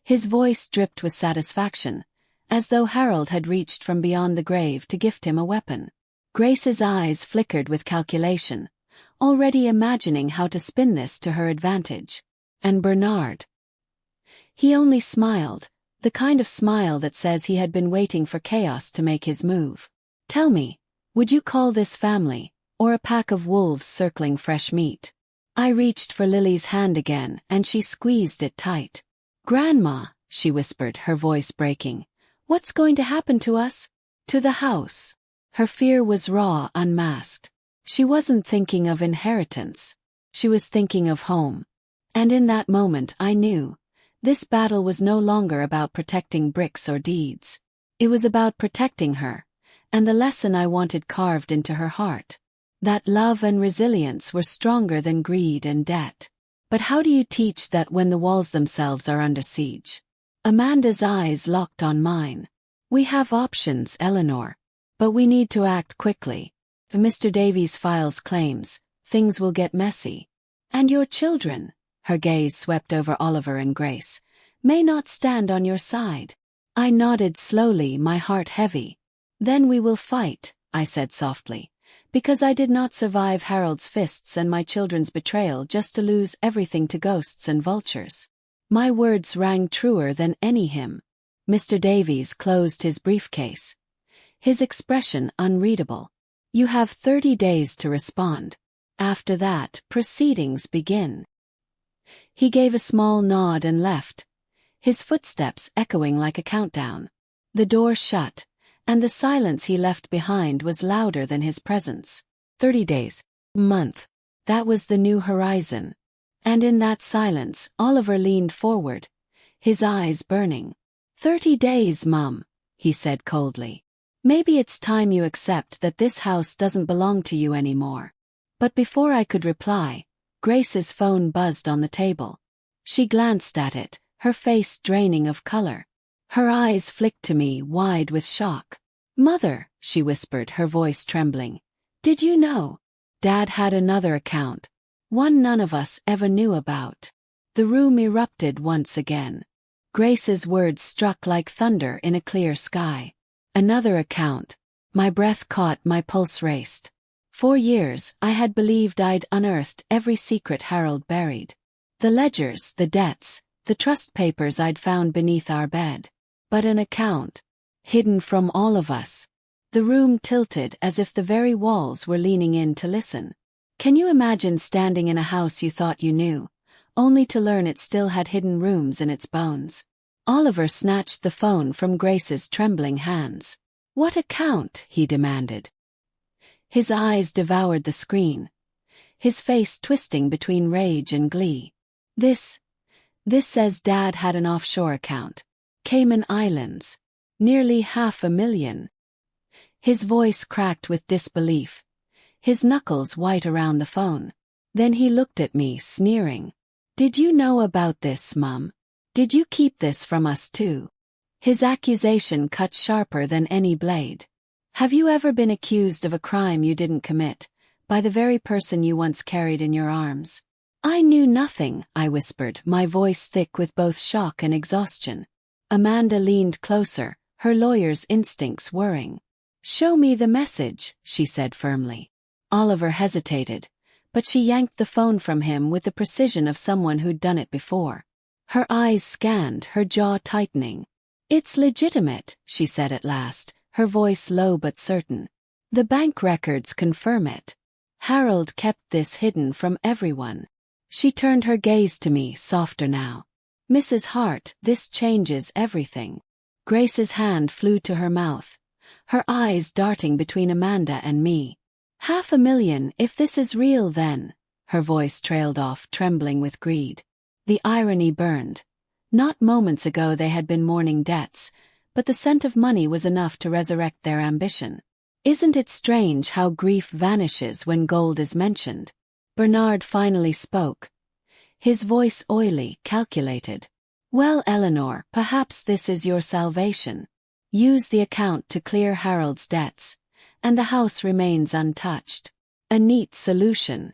His voice dripped with satisfaction, as though Harold had reached from beyond the grave to gift him a weapon. Grace's eyes flickered with calculation, already imagining how to spin this to her advantage. And Bernard? He only smiled, the kind of smile that says he had been waiting for chaos to make his move. Tell me, would you call this family, or a pack of wolves circling fresh meat? I reached for Lily's hand again, and she squeezed it tight. Grandma, she whispered, her voice breaking. What's going to happen to us? To the house. Her fear was raw, unmasked. She wasn't thinking of inheritance. She was thinking of home. And in that moment I knew. This battle was no longer about protecting bricks or deeds. It was about protecting her, and the lesson I wanted carved into her heart. That love and resilience were stronger than greed and debt. But how do you teach that when the walls themselves are under siege? Amanda's eyes locked on mine. We have options, Eleanor. But we need to act quickly. If Mr. Davies files claims, things will get messy. And your children, her gaze swept over Oliver and Grace, may not stand on your side. I nodded slowly, my heart heavy. Then we will fight, I said softly, because I did not survive Harold's fists and my children's betrayal just to lose everything to ghosts and vultures. My words rang truer than any hymn. Mr. Davies closed his briefcase. His expression unreadable. You have 30 days to respond. After that, proceedings begin. He gave a small nod and left, his footsteps echoing like a countdown. The door shut, and the silence he left behind was louder than his presence. 30 days. Month. That was the new horizon. And in that silence, Oliver leaned forward, his eyes burning. 30 days, Mum, he said coldly. Maybe it's time you accept that this house doesn't belong to you anymore. But before I could reply, Grace's phone buzzed on the table. She glanced at it, her face draining of color. Her eyes flicked to me, wide with shock. "Mother," she whispered, her voice trembling. "Did you know? Dad had another account. One none of us ever knew about." The room erupted once again. Grace's words struck like thunder in a clear sky. Another account. My breath caught, my pulse raced. For years, I had believed I'd unearthed every secret Harold buried. The ledgers, the debts, the trust papers I'd found beneath our bed. But an account. Hidden from all of us. The room tilted as if the very walls were leaning in to listen. Can you imagine standing in a house you thought you knew, only to learn it still had hidden rooms in its bones? Oliver snatched the phone from Grace's trembling hands. "What account?" he demanded. His eyes devoured the screen, his face twisting between rage and glee. This says Dad had an offshore account. Cayman Islands. Nearly $500,000. His voice cracked with disbelief, his knuckles white around the phone. Then he looked at me, sneering. "Did you know about this, Mum? Did you keep this from us too?" His accusation cut sharper than any blade. "Have you ever been accused of a crime you didn't commit, by the very person you once carried in your arms?" "I knew nothing," I whispered, my voice thick with both shock and exhaustion. Amanda leaned closer, her lawyer's instincts whirring. "Show me the message," she said firmly. Oliver hesitated, but she yanked the phone from him with the precision of someone who'd done it before. Her eyes scanned, her jaw tightening. "It's legitimate," she said at last, her voice low but certain. "The bank records confirm it. Harold kept this hidden from everyone." She turned her gaze to me, softer now. "Mrs. Hart, this changes everything." Grace's hand flew to her mouth, her eyes darting between Amanda and me. $500,000, if this is real then." Her voice trailed off, trembling with greed. The irony burned. Not moments ago they had been mourning debts, but the scent of money was enough to resurrect their ambition. Isn't it strange how grief vanishes when gold is mentioned? Bernard finally spoke, his voice oily, calculated. "Well, Eleanor, perhaps this is your salvation. Use the account to clear Harold's debts, and the house remains untouched. A neat solution."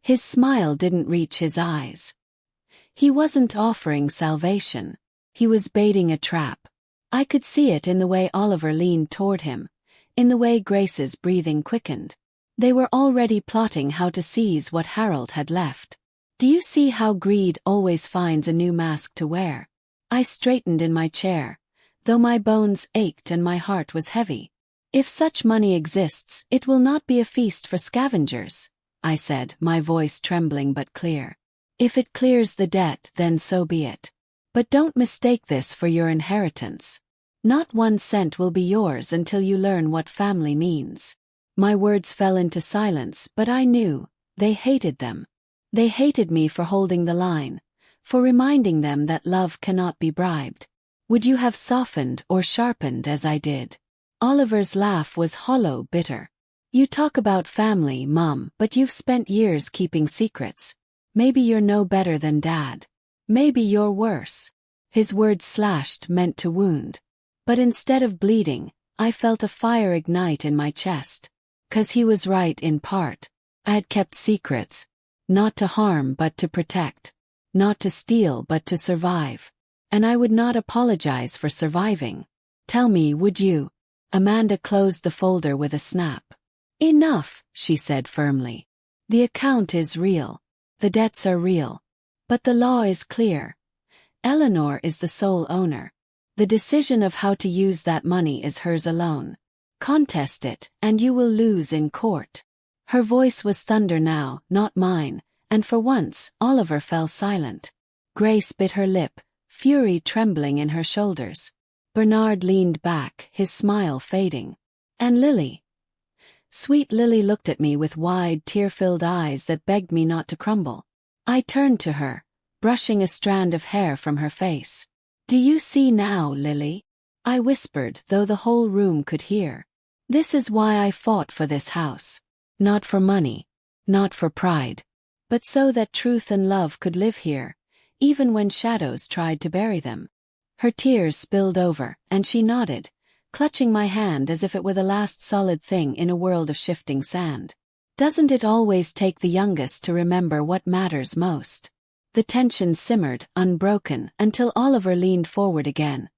His smile didn't reach his eyes. He wasn't offering salvation. He was baiting a trap. I could see it in the way Oliver leaned toward him, in the way Grace's breathing quickened. They were already plotting how to seize what Harold had left. Do you see how greed always finds a new mask to wear? I straightened in my chair, though my bones ached and my heart was heavy. "If such money exists, it will not be a feast for scavengers," I said, my voice trembling but clear. "If it clears the debt, then so be it. But don't mistake this for your inheritance. Not 1 cent will be yours until you learn what family means." My words fell into silence, but I knew, they hated them. They hated me for holding the line, for reminding them that love cannot be bribed. Would you have softened or sharpened as I did? Oliver's laugh was hollow, bitter. "You talk about family, Mum, but you've spent years keeping secrets. Maybe you're no better than Dad. Maybe you're worse." His words slashed, meant to wound. But instead of bleeding, I felt a fire ignite in my chest. 'Cause he was right in part. I had kept secrets. Not to harm but to protect. Not to steal but to survive. And I would not apologize for surviving. "Tell me, would you?" Amanda closed the folder with a snap. "Enough," she said firmly. "The account is real. The debts are real. But the law is clear. Eleanor is the sole owner. The decision of how to use that money is hers alone. Contest it, and you will lose in court." Her voice was thunder now, not mine, and for once, Oliver fell silent. Grace bit her lip, fury trembling in her shoulders. Bernard leaned back, his smile fading. "And Lily?" Sweet Lily looked at me with wide, tear-filled eyes that begged me not to crumble. I turned to her, brushing a strand of hair from her face. "Do you see now, Lily?" I whispered, though the whole room could hear. "This is why I fought for this house. Not for money, not for pride, but so that truth and love could live here, even when shadows tried to bury them. Her tears spilled over, and she nodded, clutching my hand as if it were the last solid thing in a world of shifting sand. Doesn't it always take the youngest to remember what matters most? The tension simmered, unbroken, until Oliver leaned forward again,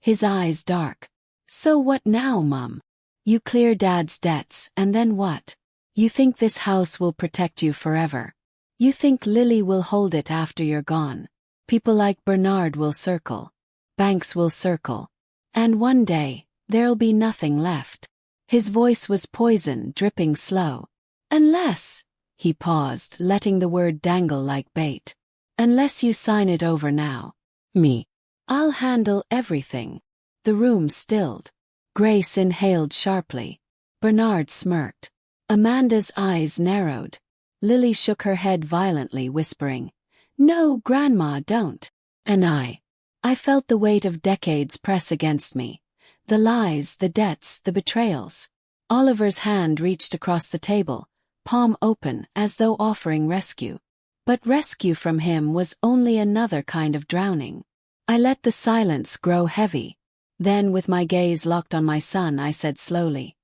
his eyes dark. So what now, Mum? You clear Dad's debts, and then what? You think this house will protect you forever? You think Lily will hold it after you're gone? People like Bernard will circle. Banks will circle. And one day, there'll be nothing left. His voice was poison, dripping slow. Unless, he paused, letting the word dangle like bait. Unless you sign it over now. Me. I'll handle everything. The room stilled. Grace inhaled sharply. Bernard smirked. Amanda's eyes narrowed. Lily shook her head violently, whispering, "No, Grandma, don't." And I felt the weight of decades press against me. The lies, the debts, the betrayals. Oliver's hand reached across the table, palm open, as though offering rescue. But rescue from him was only another kind of drowning. I let the silence grow heavy. Then, with my gaze locked on my son, I said slowly,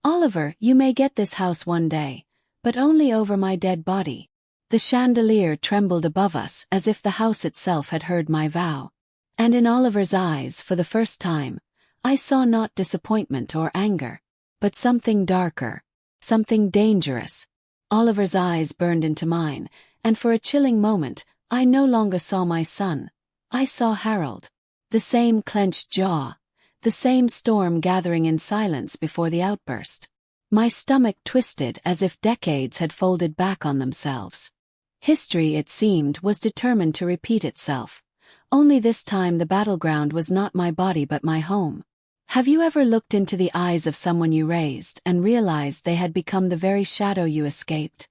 "Oliver, you may get this house one day, but only over my dead body." The chandelier trembled above us as if the house itself had heard my vow. And in Oliver's eyes, for the first time, I saw not disappointment or anger, but something darker, something dangerous. Oliver's eyes burned into mine, and for a chilling moment, I no longer saw my son. I saw Harold. The same clenched jaw, the same storm gathering in silence before the outburst. My stomach twisted as if decades had folded back on themselves. History, it seemed, was determined to repeat itself. Only this time the battleground was not my body but my home. Have you ever looked into the eyes of someone you raised and realized they had become the very shadow you escaped?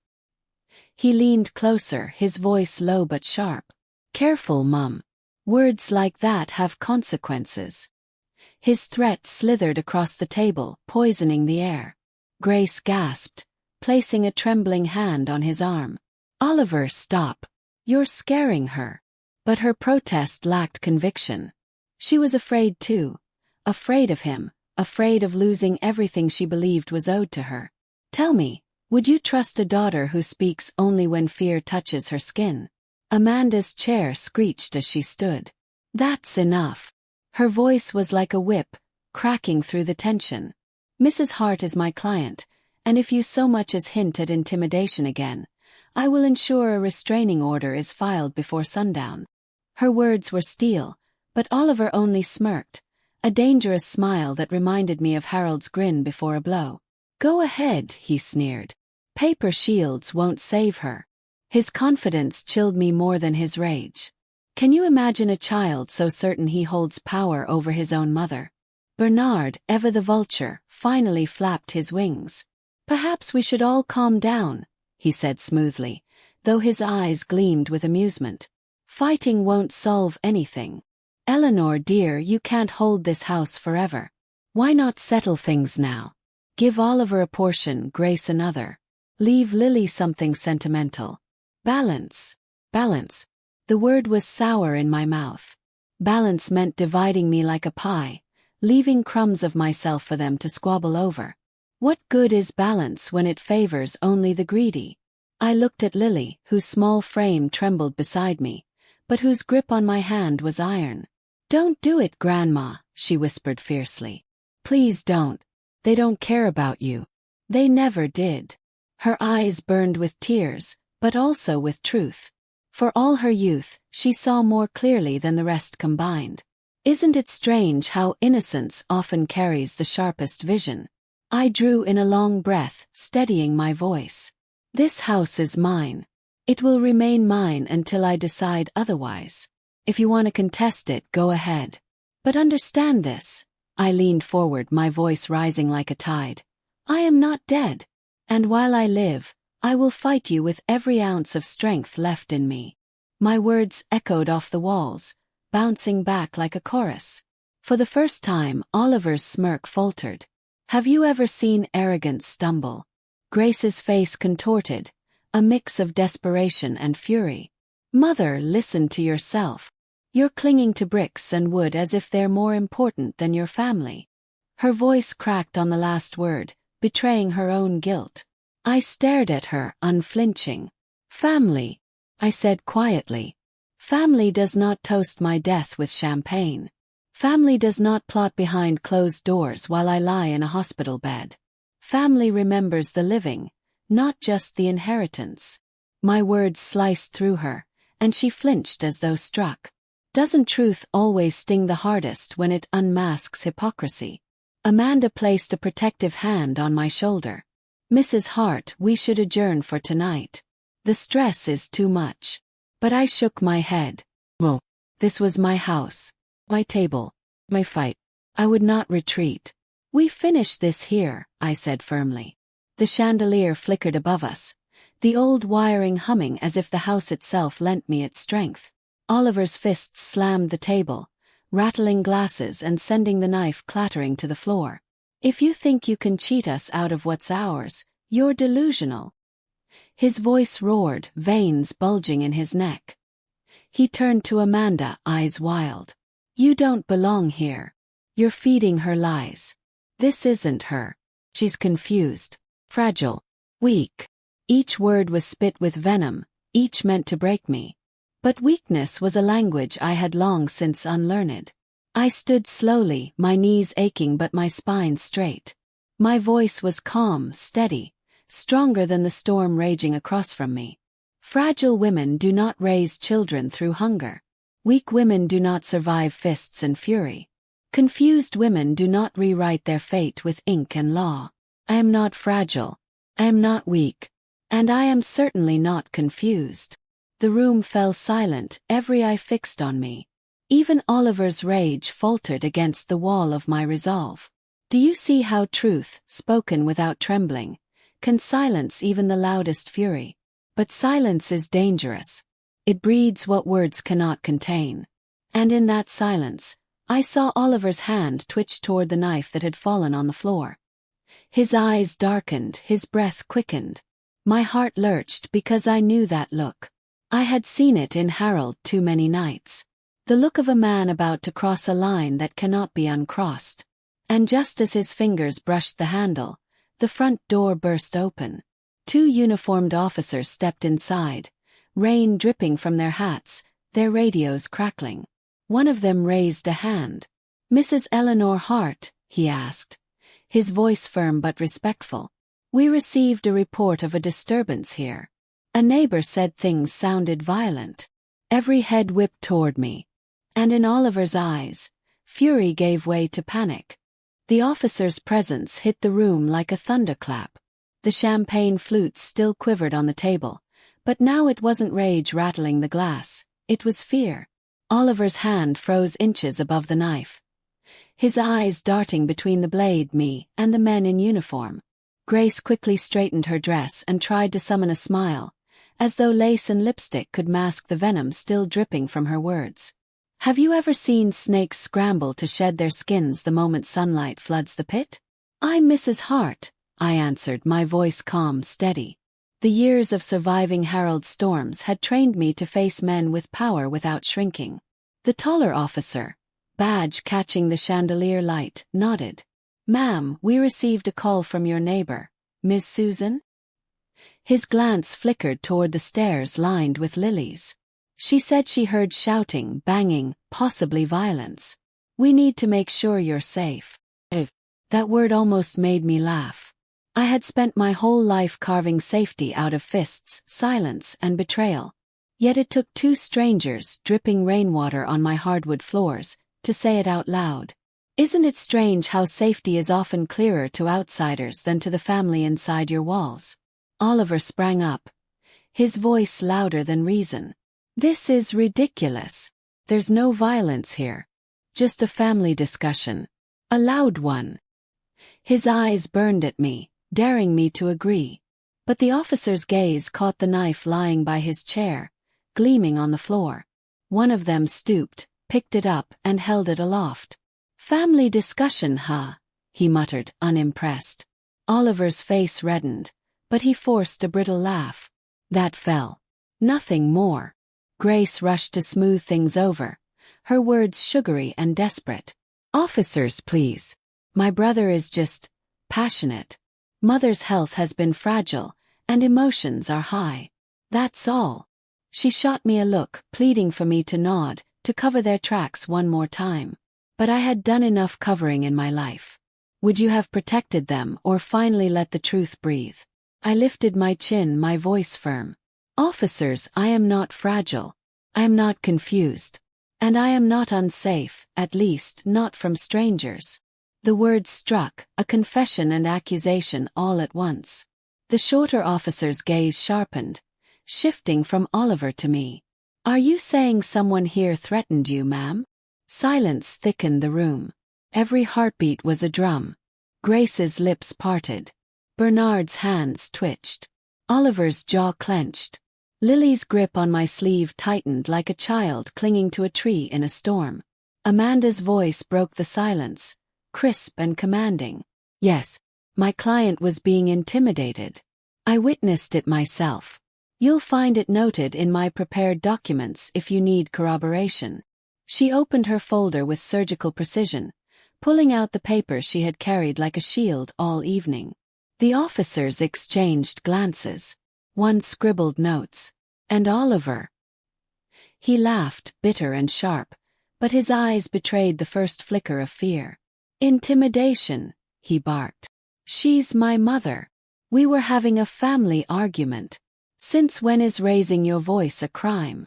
He leaned closer, his voice low but sharp. "Careful, Mum. Words like that have consequences." His threat slithered across the table, poisoning the air. Grace gasped, placing a trembling hand on his arm. "Oliver, stop. You're scaring her." But her protest lacked conviction. She was afraid too. Afraid of him, afraid of losing everything she believed was owed to her. "Tell me, would you trust a daughter who speaks only when fear touches her skin?" Amanda's chair screeched as she stood. "That's enough." Her voice was like a whip, cracking through the tension. "Mrs. Hart is my client, and if you so much as hint at intimidation again, I will ensure a restraining order is filed before sundown." Her words were steel, but Oliver only smirked, a dangerous smile that reminded me of Harold's grin before a blow. "Go ahead," he sneered. "Paper shields won't save her." His confidence chilled me more than his rage. Can you imagine a child so certain he holds power over his own mother? Bernard, ever the vulture, finally flapped his wings. "Perhaps we should all calm down," he said smoothly, though his eyes gleamed with amusement. "Fighting won't solve anything. Eleanor, dear, you can't hold this house forever. Why not settle things now? Give Oliver a portion, Grace another. Leave Lily something sentimental. Balance. Balance." The word was sour in my mouth. Balance meant dividing me like a pie, leaving crumbs of myself for them to squabble over. What good is balance when it favors only the greedy? I looked at Lily, whose small frame trembled beside me, but whose grip on my hand was iron. "Don't do it, Grandma," she whispered fiercely. "Please don't. They don't care about you. They never did." Her eyes burned with tears, but also with truth. For all her youth, she saw more clearly than the rest combined. Isn't it strange how innocence often carries the sharpest vision? I drew in a long breath, steadying my voice. "This house is mine. It will remain mine until I decide otherwise. If you want to contest it, go ahead. But understand this." I leaned forward, my voice rising like a tide. "I am not dead. And while I live, I will fight you with every ounce of strength left in me." My words echoed off the walls, bouncing back like a chorus. For the first time, Oliver's smirk faltered. Have you ever seen arrogance stumble? Grace's face contorted, a mix of desperation and fury. Mother, listen to yourself. You're clinging to bricks and wood as if they're more important than your family. Her voice cracked on the last word, betraying her own guilt. I stared at her, unflinching. Family, I said quietly. Family does not toast my death with champagne. Family does not plot behind closed doors while I lie in a hospital bed. Family remembers the living, not just the inheritance. My words sliced through her, and she flinched as though struck. Doesn't truth always sting the hardest when it unmasks hypocrisy? Amanda placed a protective hand on my shoulder. Mrs. Hart, we should adjourn for tonight. The stress is too much. But I shook my head. Well, this was my house, my table, my fight. I would not retreat. We finish this here, I said firmly. The chandelier flickered above us, the old wiring humming as if the house itself lent me its strength. Oliver's fists slammed the table, rattling glasses and sending the knife clattering to the floor. If you think you can cheat us out of what's ours, you're delusional. His voice roared, veins bulging in his neck. He turned to Amanda, eyes wild. You don't belong here. You're feeding her lies. This isn't her. She's confused, fragile, weak. Each word was spit with venom, each meant to break me. But weakness was a language I had long since unlearned. I stood slowly, my knees aching but my spine straight. My voice was calm, steady, stronger than the storm raging across from me. Fragile women do not raise children through hunger. Weak women do not survive fists and fury. Confused women do not rewrite their fate with ink and law. I am not fragile. I am not weak. And I am certainly not confused. The room fell silent, every eye fixed on me. Even Oliver's rage faltered against the wall of my resolve. Do you see how truth, spoken without trembling, can silence even the loudest fury? But silence is dangerous. It breeds what words cannot contain. And in that silence, I saw Oliver's hand twitch toward the knife that had fallen on the floor. His eyes darkened, his breath quickened. My heart lurched because I knew that look. I had seen it in Harold too many nights. The look of a man about to cross a line that cannot be uncrossed. And just as his fingers brushed the handle, the front door burst open. Two uniformed officers stepped inside, rain dripping from their hats, their radios crackling. One of them raised a hand. Mrs. Eleanor Hart, he asked, his voice firm but respectful. We received a report of a disturbance here. A neighbor said things sounded violent. Every head whipped toward me. And in Oliver's eyes, fury gave way to panic. The officer's presence hit the room like a thunderclap. The champagne flutes still quivered on the table, but now it wasn't rage rattling the glass, it was fear. Oliver's hand froze inches above the knife. His eyes darting between the blade, me, and the men in uniform. Grace quickly straightened her dress and tried to summon a smile, as though lace and lipstick could mask the venom still dripping from her words. Have you ever seen snakes scramble to shed their skins the moment sunlight floods the pit? I'm Mrs. Hart, I answered, my voice calm, steady. The years of surviving Harold's storms had trained me to face men with power without shrinking. The taller officer, badge catching the chandelier light, nodded. Ma'am, we received a call from your neighbor, Ms. Susan? His glance flickered toward the stairs lined with lilies. She said she heard shouting, banging, possibly violence. We need to make sure you're safe. That word almost made me laugh. I had spent my whole life carving safety out of fists, silence, and betrayal. Yet it took two strangers, dripping rainwater on my hardwood floors, to say it out loud. Isn't it strange how safety is often clearer to outsiders than to the family inside your walls? Oliver sprang up, his voice louder than reason. This is ridiculous. There's no violence here. Just a family discussion. A loud one. His eyes burned at me, daring me to agree. But the officer's gaze caught the knife lying by his chair, gleaming on the floor. One of them stooped, picked it up, and held it aloft. Family discussion, huh? He muttered, unimpressed. Oliver's face reddened, but he forced a brittle laugh. That fell. Nothing more. Grace rushed to smooth things over, her words sugary and desperate. "Officers, please. My brother is just passionate. Mother's health has been fragile, and emotions are high. That's all." She shot me a look, pleading for me to nod, to cover their tracks one more time. But I had done enough covering in my life. Would you have protected them or finally let the truth breathe? I lifted my chin, my voice firm. "Officers, I am not fragile. I am not confused. And I am not unsafe, at least not from strangers." The words struck, a confession and accusation all at once. The shorter officer's gaze sharpened, shifting from Oliver to me. "Are you saying someone here threatened you, ma'am?" Silence thickened the room. Every heartbeat was a drum. Grace's lips parted. Bernard's hands twitched. Oliver's jaw clenched. Lily's grip on my sleeve tightened like a child clinging to a tree in a storm. Amanda's voice broke the silence, crisp and commanding. "Yes, my client was being intimidated. I witnessed it myself. You'll find it noted in my prepared documents if you need corroboration." She opened her folder with surgical precision, pulling out the paper she had carried like a shield all evening. The officers exchanged glances. One scribbled notes. "And Oliver?" He laughed, bitter and sharp, but his eyes betrayed the first flicker of fear. "Intimidation," he barked. "She's my mother. We were having a family argument. Since when is raising your voice a crime?"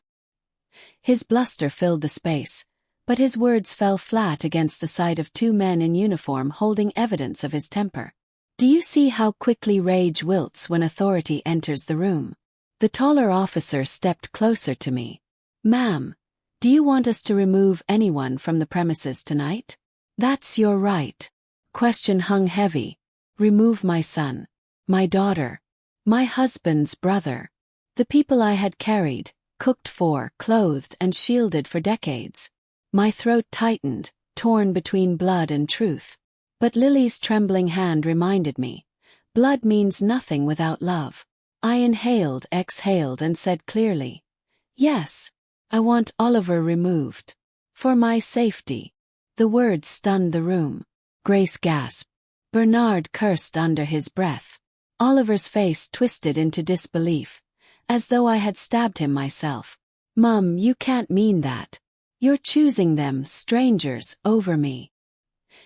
His bluster filled the space, but his words fell flat against the sight of two men in uniform holding evidence of his temper. Do you see how quickly rage wilts when authority enters the room? The taller officer stepped closer to me. "Ma'am, do you want us to remove anyone from the premises tonight?" "That's your right." Question hung heavy. Remove my son, my daughter, my husband's brother, the people I had carried, cooked for, clothed and shielded for decades. My throat tightened, torn between blood and truth. But Lily's trembling hand reminded me, blood means nothing without love. I inhaled, exhaled and said clearly, "Yes, I want Oliver removed. For my safety." The words stunned the room. Grace gasped. Bernard cursed under his breath. Oliver's face twisted into disbelief, as though I had stabbed him myself. "Mum, you can't mean that. You're choosing them, strangers, over me."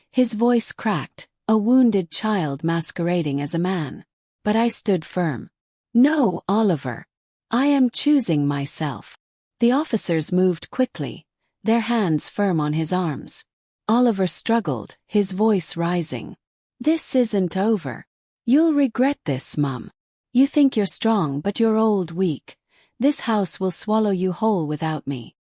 His voice cracked, a wounded child masquerading as a man. But I stood firm. "No, Oliver. I am choosing myself." The officers moved quickly, their hands firm on his arms. Oliver struggled, his voice rising. "This isn't over. You'll regret this, Mum. You think you're strong but you're old, weak. This house will swallow you whole without me."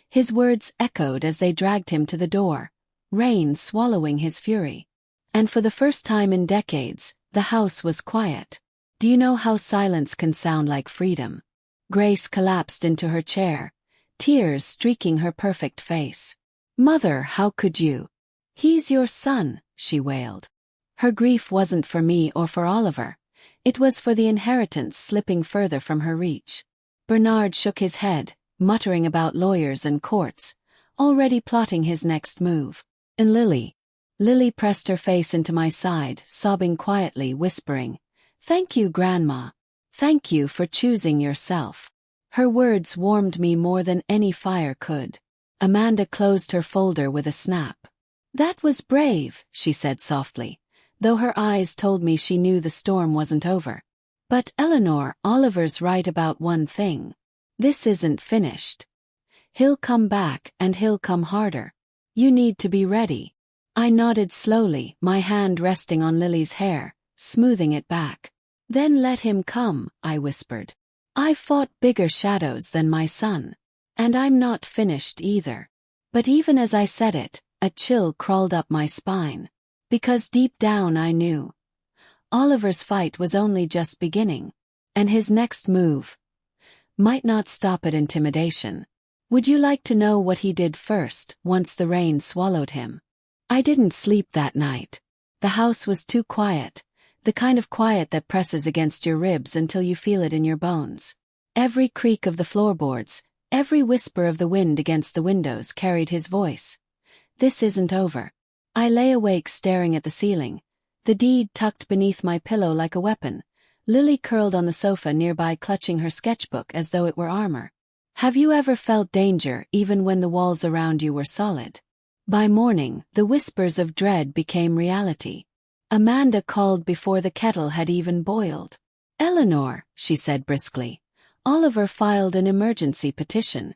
His words echoed as they dragged him to the door, rain swallowing his fury. And for the first time in decades, the house was quiet. Do you know how silence can sound like freedom? Grace collapsed into her chair, tears streaking her perfect face. "Mother, how could you? He's your son," she wailed. Her grief wasn't for me or for Oliver. It was for the inheritance slipping further from her reach. Bernard shook his head, muttering about lawyers and courts, already plotting his next move. "And Lily pressed her face into my side, sobbing quietly, whispering, "Thank you, Grandma. Thank you for choosing yourself." Her words warmed me more than any fire could. Amanda closed her folder with a snap. "That was brave," she said softly, though her eyes told me she knew the storm wasn't over. "But Eleanor, Oliver's right about one thing. This isn't finished. He'll come back and he'll come harder. You need to be ready." I nodded slowly, my hand resting on Lily's hair, smoothing it back. "Then let him come," I whispered. "I've fought bigger shadows than my son. And I'm not finished either." But even as I said it, a chill crawled up my spine. Because deep down I knew Oliver's fight was only just beginning, and his next move might not stop at intimidation. Would you like to know what he did first, once the rain swallowed him? I didn't sleep that night. The house was too quiet, the kind of quiet that presses against your ribs until you feel it in your bones. Every creak of the floorboards, Every whisper of the wind against the windows carried his voice. This isn't over. I lay awake staring at the ceiling, the deed tucked beneath my pillow like a weapon, Lily curled on the sofa nearby clutching her sketchbook as though it were armor. Have you ever felt danger even when the walls around you were solid? By morning, the whispers of dread became reality. Amanda called before the kettle had even boiled. Eleanor, she said briskly, Oliver filed an emergency petition.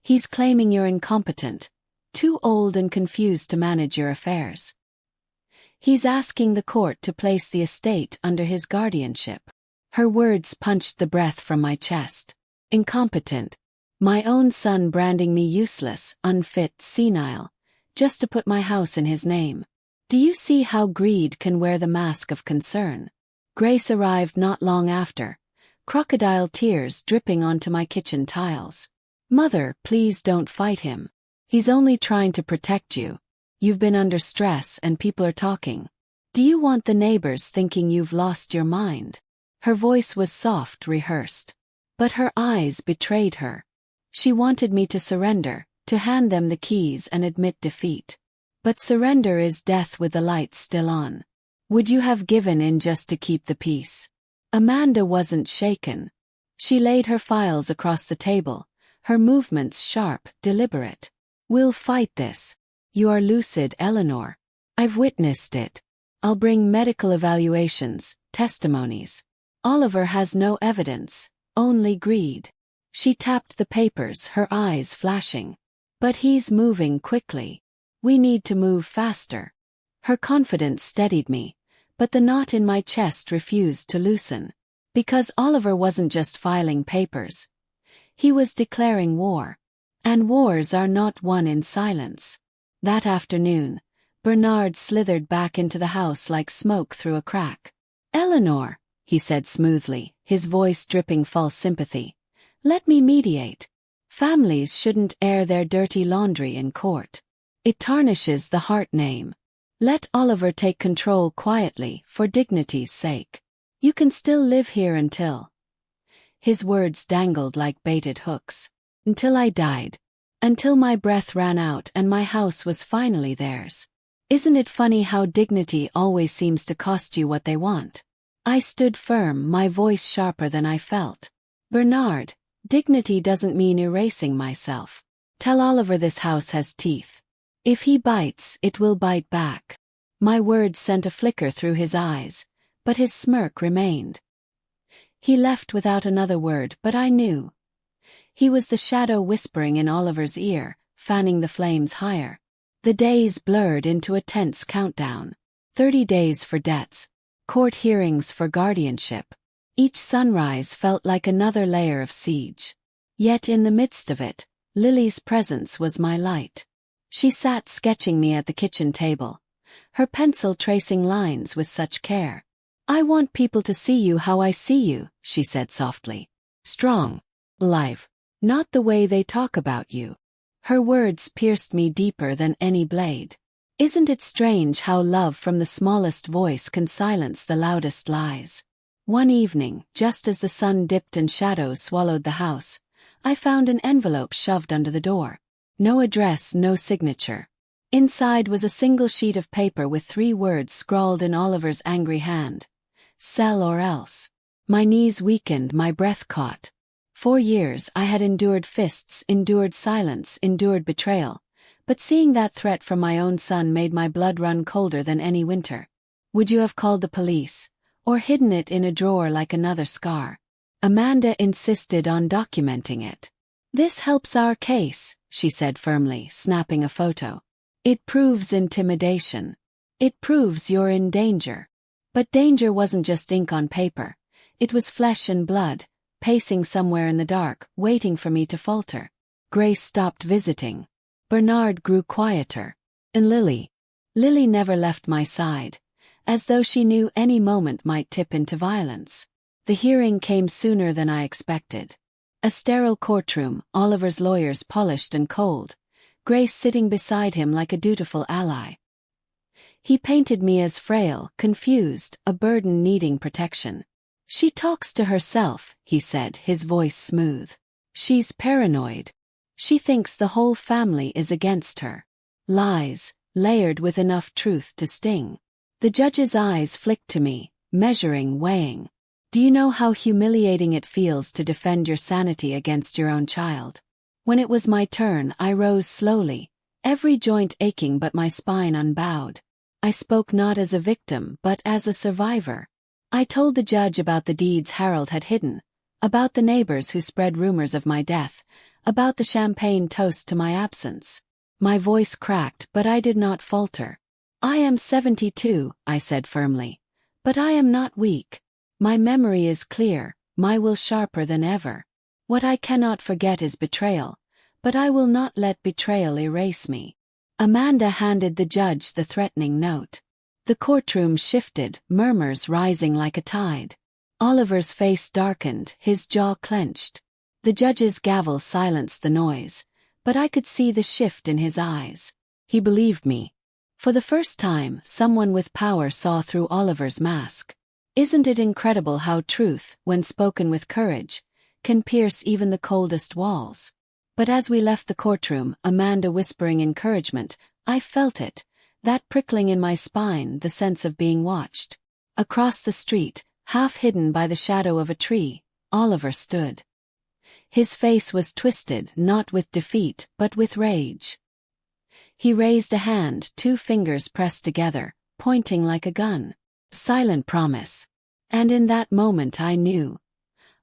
He's claiming you're incompetent, too old and confused to manage your affairs. He's asking the court to place the estate under his guardianship. Her words punched the breath from my chest. Incompetent. My own son branding me useless, unfit, senile, just to put my house in his name. Do you see how greed can wear the mask of concern? Grace arrived not long after, crocodile tears dripping onto my kitchen tiles. Mother, please don't fight him. He's only trying to protect you. You've been under stress and people are talking. Do you want the neighbors thinking you've lost your mind? Her voice was soft, rehearsed. But her eyes betrayed her. She wanted me to surrender, to hand them the keys and admit defeat. But surrender is death with the lights still on. Would you have given in just to keep the peace? Amanda wasn't shaken. She laid her files across the table, her movements sharp, deliberate. We'll fight this. You are lucid, Eleanor. I've witnessed it. I'll bring medical evaluations, testimonies. Oliver has no evidence, only greed. She tapped the papers, her eyes flashing. But he's moving quickly. We need to move faster. Her confidence steadied me, but the knot in my chest refused to loosen. Because Oliver wasn't just filing papers. He was declaring war. And wars are not won in silence. That afternoon, Bernard slithered back into the house like smoke through a crack. Eleanor, he said smoothly, his voice dripping false sympathy. Let me mediate. Families shouldn't air their dirty laundry in court. It tarnishes the Hart name. Let Oliver take control quietly, for dignity's sake. You can still live here until... His words dangled like baited hooks. Until I died. Until my breath ran out and my house was finally theirs. Isn't it funny how dignity always seems to cost you what they want? I stood firm, my voice sharper than I felt. Bernard, dignity doesn't mean erasing myself. Tell Oliver this house has teeth. If he bites, it will bite back. My words sent a flicker through his eyes, but his smirk remained. He left without another word, but I knew. He was the shadow whispering in Oliver's ear, fanning the flames higher. The days blurred into a tense countdown. 30 days for debts. Court hearings for guardianship. Each sunrise felt like another layer of siege. Yet in the midst of it, Lily's presence was my light. She sat sketching me at the kitchen table, her pencil tracing lines with such care. I want people to see you how I see you, she said softly. Strong. Alive. Not the way they talk about you. Her words pierced me deeper than any blade. Isn't it strange how love from the smallest voice can silence the loudest lies? One evening, just as the sun dipped and shadows swallowed the house, I found an envelope shoved under the door. No address, no signature. Inside was a single sheet of paper with 3 words scrawled in Oliver's angry hand. Sell or else. My knees weakened, my breath caught. 4 years I had endured fists, endured silence, endured betrayal, but seeing that threat from my own son made my blood run colder than any winter. Would you have called the police, or hidden it in a drawer like another scar? Amanda insisted on documenting it. This helps our case, she said firmly, snapping a photo. It proves intimidation. It proves you're in danger. But danger wasn't just ink on paper. It was flesh and blood, pacing somewhere in the dark, waiting for me to falter. Grace stopped visiting. Bernard grew quieter. And Lily never left my side, as though she knew any moment might tip into violence. The hearing came sooner than I expected. A sterile courtroom, Oliver's lawyers polished and cold, Grace sitting beside him like a dutiful ally. He painted me as frail, confused, a burden needing protection. She talks to herself, he said, his voice smooth. She's paranoid. She thinks the whole family is against her. Lies, layered with enough truth to sting. The judge's eyes flicked to me, measuring, weighing. Do you know how humiliating it feels to defend your sanity against your own child? When it was my turn, I rose slowly, every joint aching but my spine unbowed. I spoke not as a victim but as a survivor. I told the judge about the deeds Harold had hidden, about the neighbors who spread rumors of my death, about the champagne toast to my absence. My voice cracked, but I did not falter. I am 72, I said firmly. But I am not weak. My memory is clear, my will sharper than ever. What I cannot forget is betrayal, but I will not let betrayal erase me. Amanda handed the judge the threatening note. The courtroom shifted, murmurs rising like a tide. Oliver's face darkened, his jaw clenched. The judge's gavel silenced the noise, but I could see the shift in his eyes. He believed me. For the first time, someone with power saw through Oliver's mask. Isn't it incredible how truth, when spoken with courage, can pierce even the coldest walls? But as we left the courtroom, Amanda whispering encouragement, I felt it, that prickling in my spine, the sense of being watched. Across the street, half hidden by the shadow of a tree, Oliver stood. His face was twisted, not with defeat, but with rage. He raised a hand, 2 fingers pressed together, pointing like a gun. Silent promise. And in that moment I knew.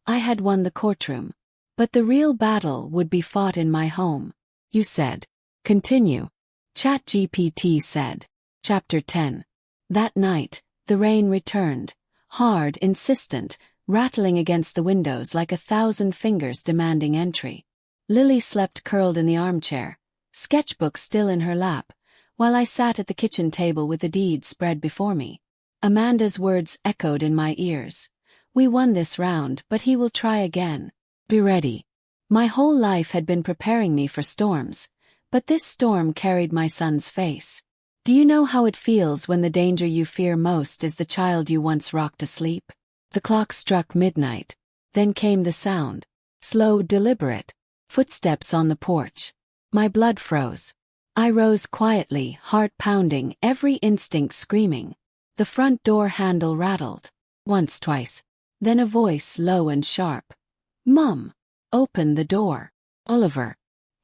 I had won the courtroom. But the real battle would be fought in my home. You said. Continue. ChatGPT said. Chapter 10. That night, the rain returned. Hard, insistent, rattling against the windows like 1,000 fingers demanding entry. Lily slept curled in the armchair, sketchbook still in her lap, while I sat at the kitchen table with the deed spread before me. Amanda's words echoed in my ears. We won this round, but he will try again. Be ready. My whole life had been preparing me for storms, but this storm carried my son's face. Do you know how it feels when the danger you fear most is the child you once rocked to sleep? The clock struck midnight. Then came the sound. Slow, deliberate. Footsteps on the porch. My blood froze. I rose quietly, heart pounding, every instinct screaming. The front door handle rattled. Once, twice. Then a voice low and sharp. Mum. Open the door. Oliver.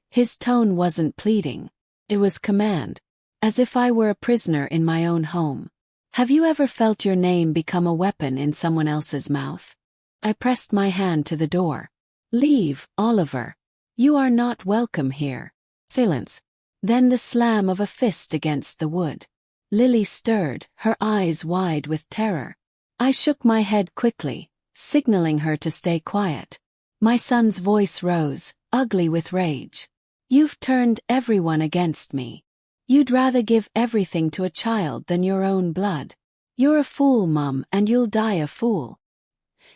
His tone wasn't pleading. It was command. As if I were a prisoner in my own home. Have you ever felt your name become a weapon in someone else's mouth? I pressed my hand to the door. Leave, Oliver. You are not welcome here. Silence. Then the slam of a fist against the wood. Lily stirred, her eyes wide with terror. I shook my head quickly, signaling her to stay quiet. My son's voice rose, ugly with rage. You've turned everyone against me. You'd rather give everything to a child than your own blood. You're a fool, Mum, and you'll die a fool.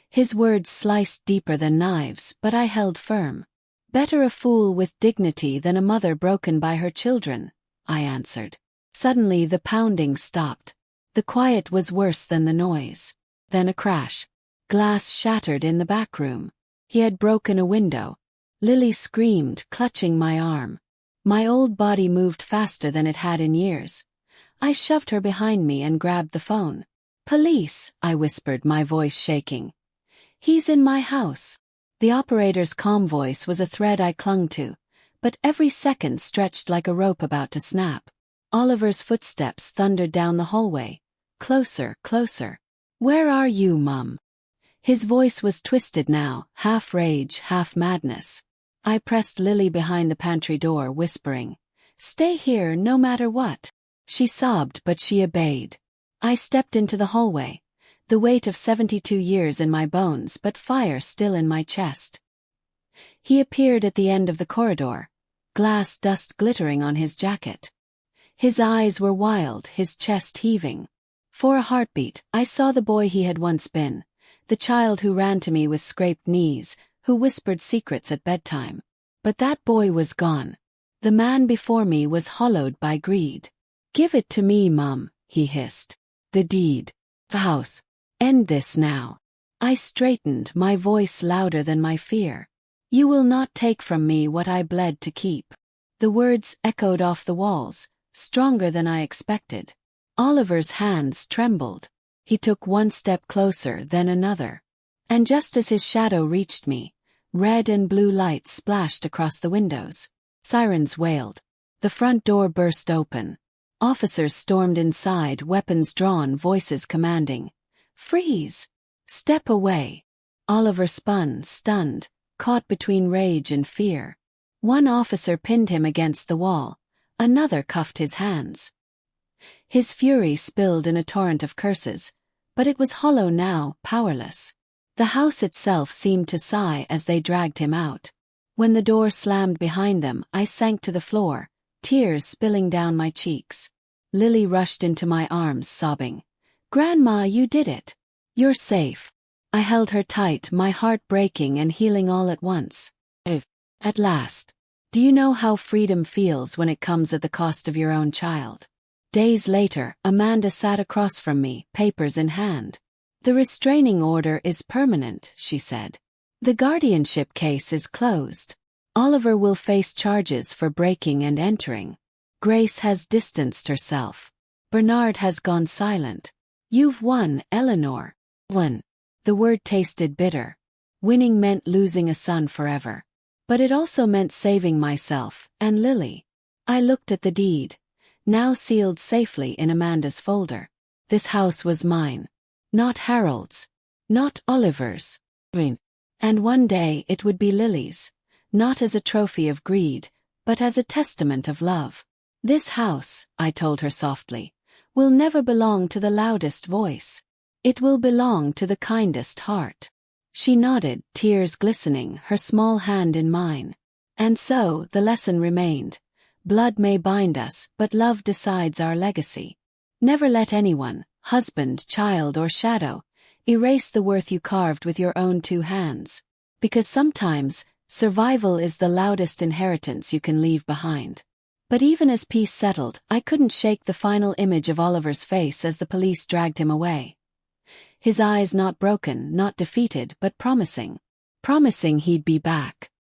His words sliced deeper than knives, but I held firm. Better a fool with dignity than a mother broken by her children, I answered. Suddenly the pounding stopped. The quiet was worse than the noise. Then a crash. Glass shattered in the back room. He had broken a window. Lily screamed, clutching my arm. My old body moved faster than it had in years. I shoved her behind me and grabbed the phone. Police, I whispered, my voice shaking. He's in my house. The operator's calm voice was a thread I clung to, but every second stretched like a rope about to snap. Oliver's footsteps thundered down the hallway. Closer, closer. Where are you, Mum? His voice was twisted now, half rage, half madness. I pressed Lily behind the pantry door, whispering, Stay here no matter what. She sobbed, but she obeyed. I stepped into the hallway, the weight of 72 years in my bones but fire still in my chest. He appeared at the end of the corridor, glass dust glittering on his jacket. His eyes were wild, his chest heaving. For a heartbeat, I saw the boy he had once been, the child who ran to me with scraped knees, who whispered secrets at bedtime. But that boy was gone. The man before me was hollowed by greed. Give it to me, Mum, he hissed. The deed. The house. End this now. I straightened, my voice louder than my fear. You will not take from me what I bled to keep. The words echoed off the walls, stronger than I expected. Oliver's hands trembled. He took one step closer, then another. And just as his shadow reached me, red and blue lights splashed across the windows. Sirens wailed. The front door burst open. Officers stormed inside, weapons drawn, voices commanding. Freeze! Step away! Oliver spun, stunned, caught between rage and fear. One officer pinned him against the wall. Another cuffed his hands. His fury spilled in a torrent of curses, but it was hollow now, powerless. The house itself seemed to sigh as they dragged him out. When the door slammed behind them, I sank to the floor, tears spilling down my cheeks. Lily rushed into my arms, sobbing. "Grandma, you did it. You're safe." I held her tight, my heart breaking and healing all at once. At last. Do you know how freedom feels when it comes at the cost of your own child? Days later, Amanda sat across from me, papers in hand. "The restraining order is permanent," she said. "The guardianship case is closed. Oliver will face charges for breaking and entering. Grace has distanced herself. Bernard has gone silent. You've won, Eleanor." Won. The word tasted bitter. Winning meant losing a son forever. But it also meant saving myself, and Lily. I looked at the deed, now sealed safely in Amanda's folder. This house was mine. Not Harold's. Not Oliver's. And one day it would be Lily's. Not as a trophy of greed, but as a testament of love. "This house," I told her softly, "will never belong to the loudest voice. It will belong to the kindest heart." She nodded, tears glistening, her small hand in mine. And so, the lesson remained. Blood may bind us, but love decides our legacy. Never let anyone, husband, child, or shadow, erase the worth you carved with your own two hands. Because sometimes, survival is the loudest inheritance you can leave behind. But even as peace settled, I couldn't shake the final image of Oliver's face as the police dragged him away. His eyes not broken, not defeated, but promising. Promising he'd be back.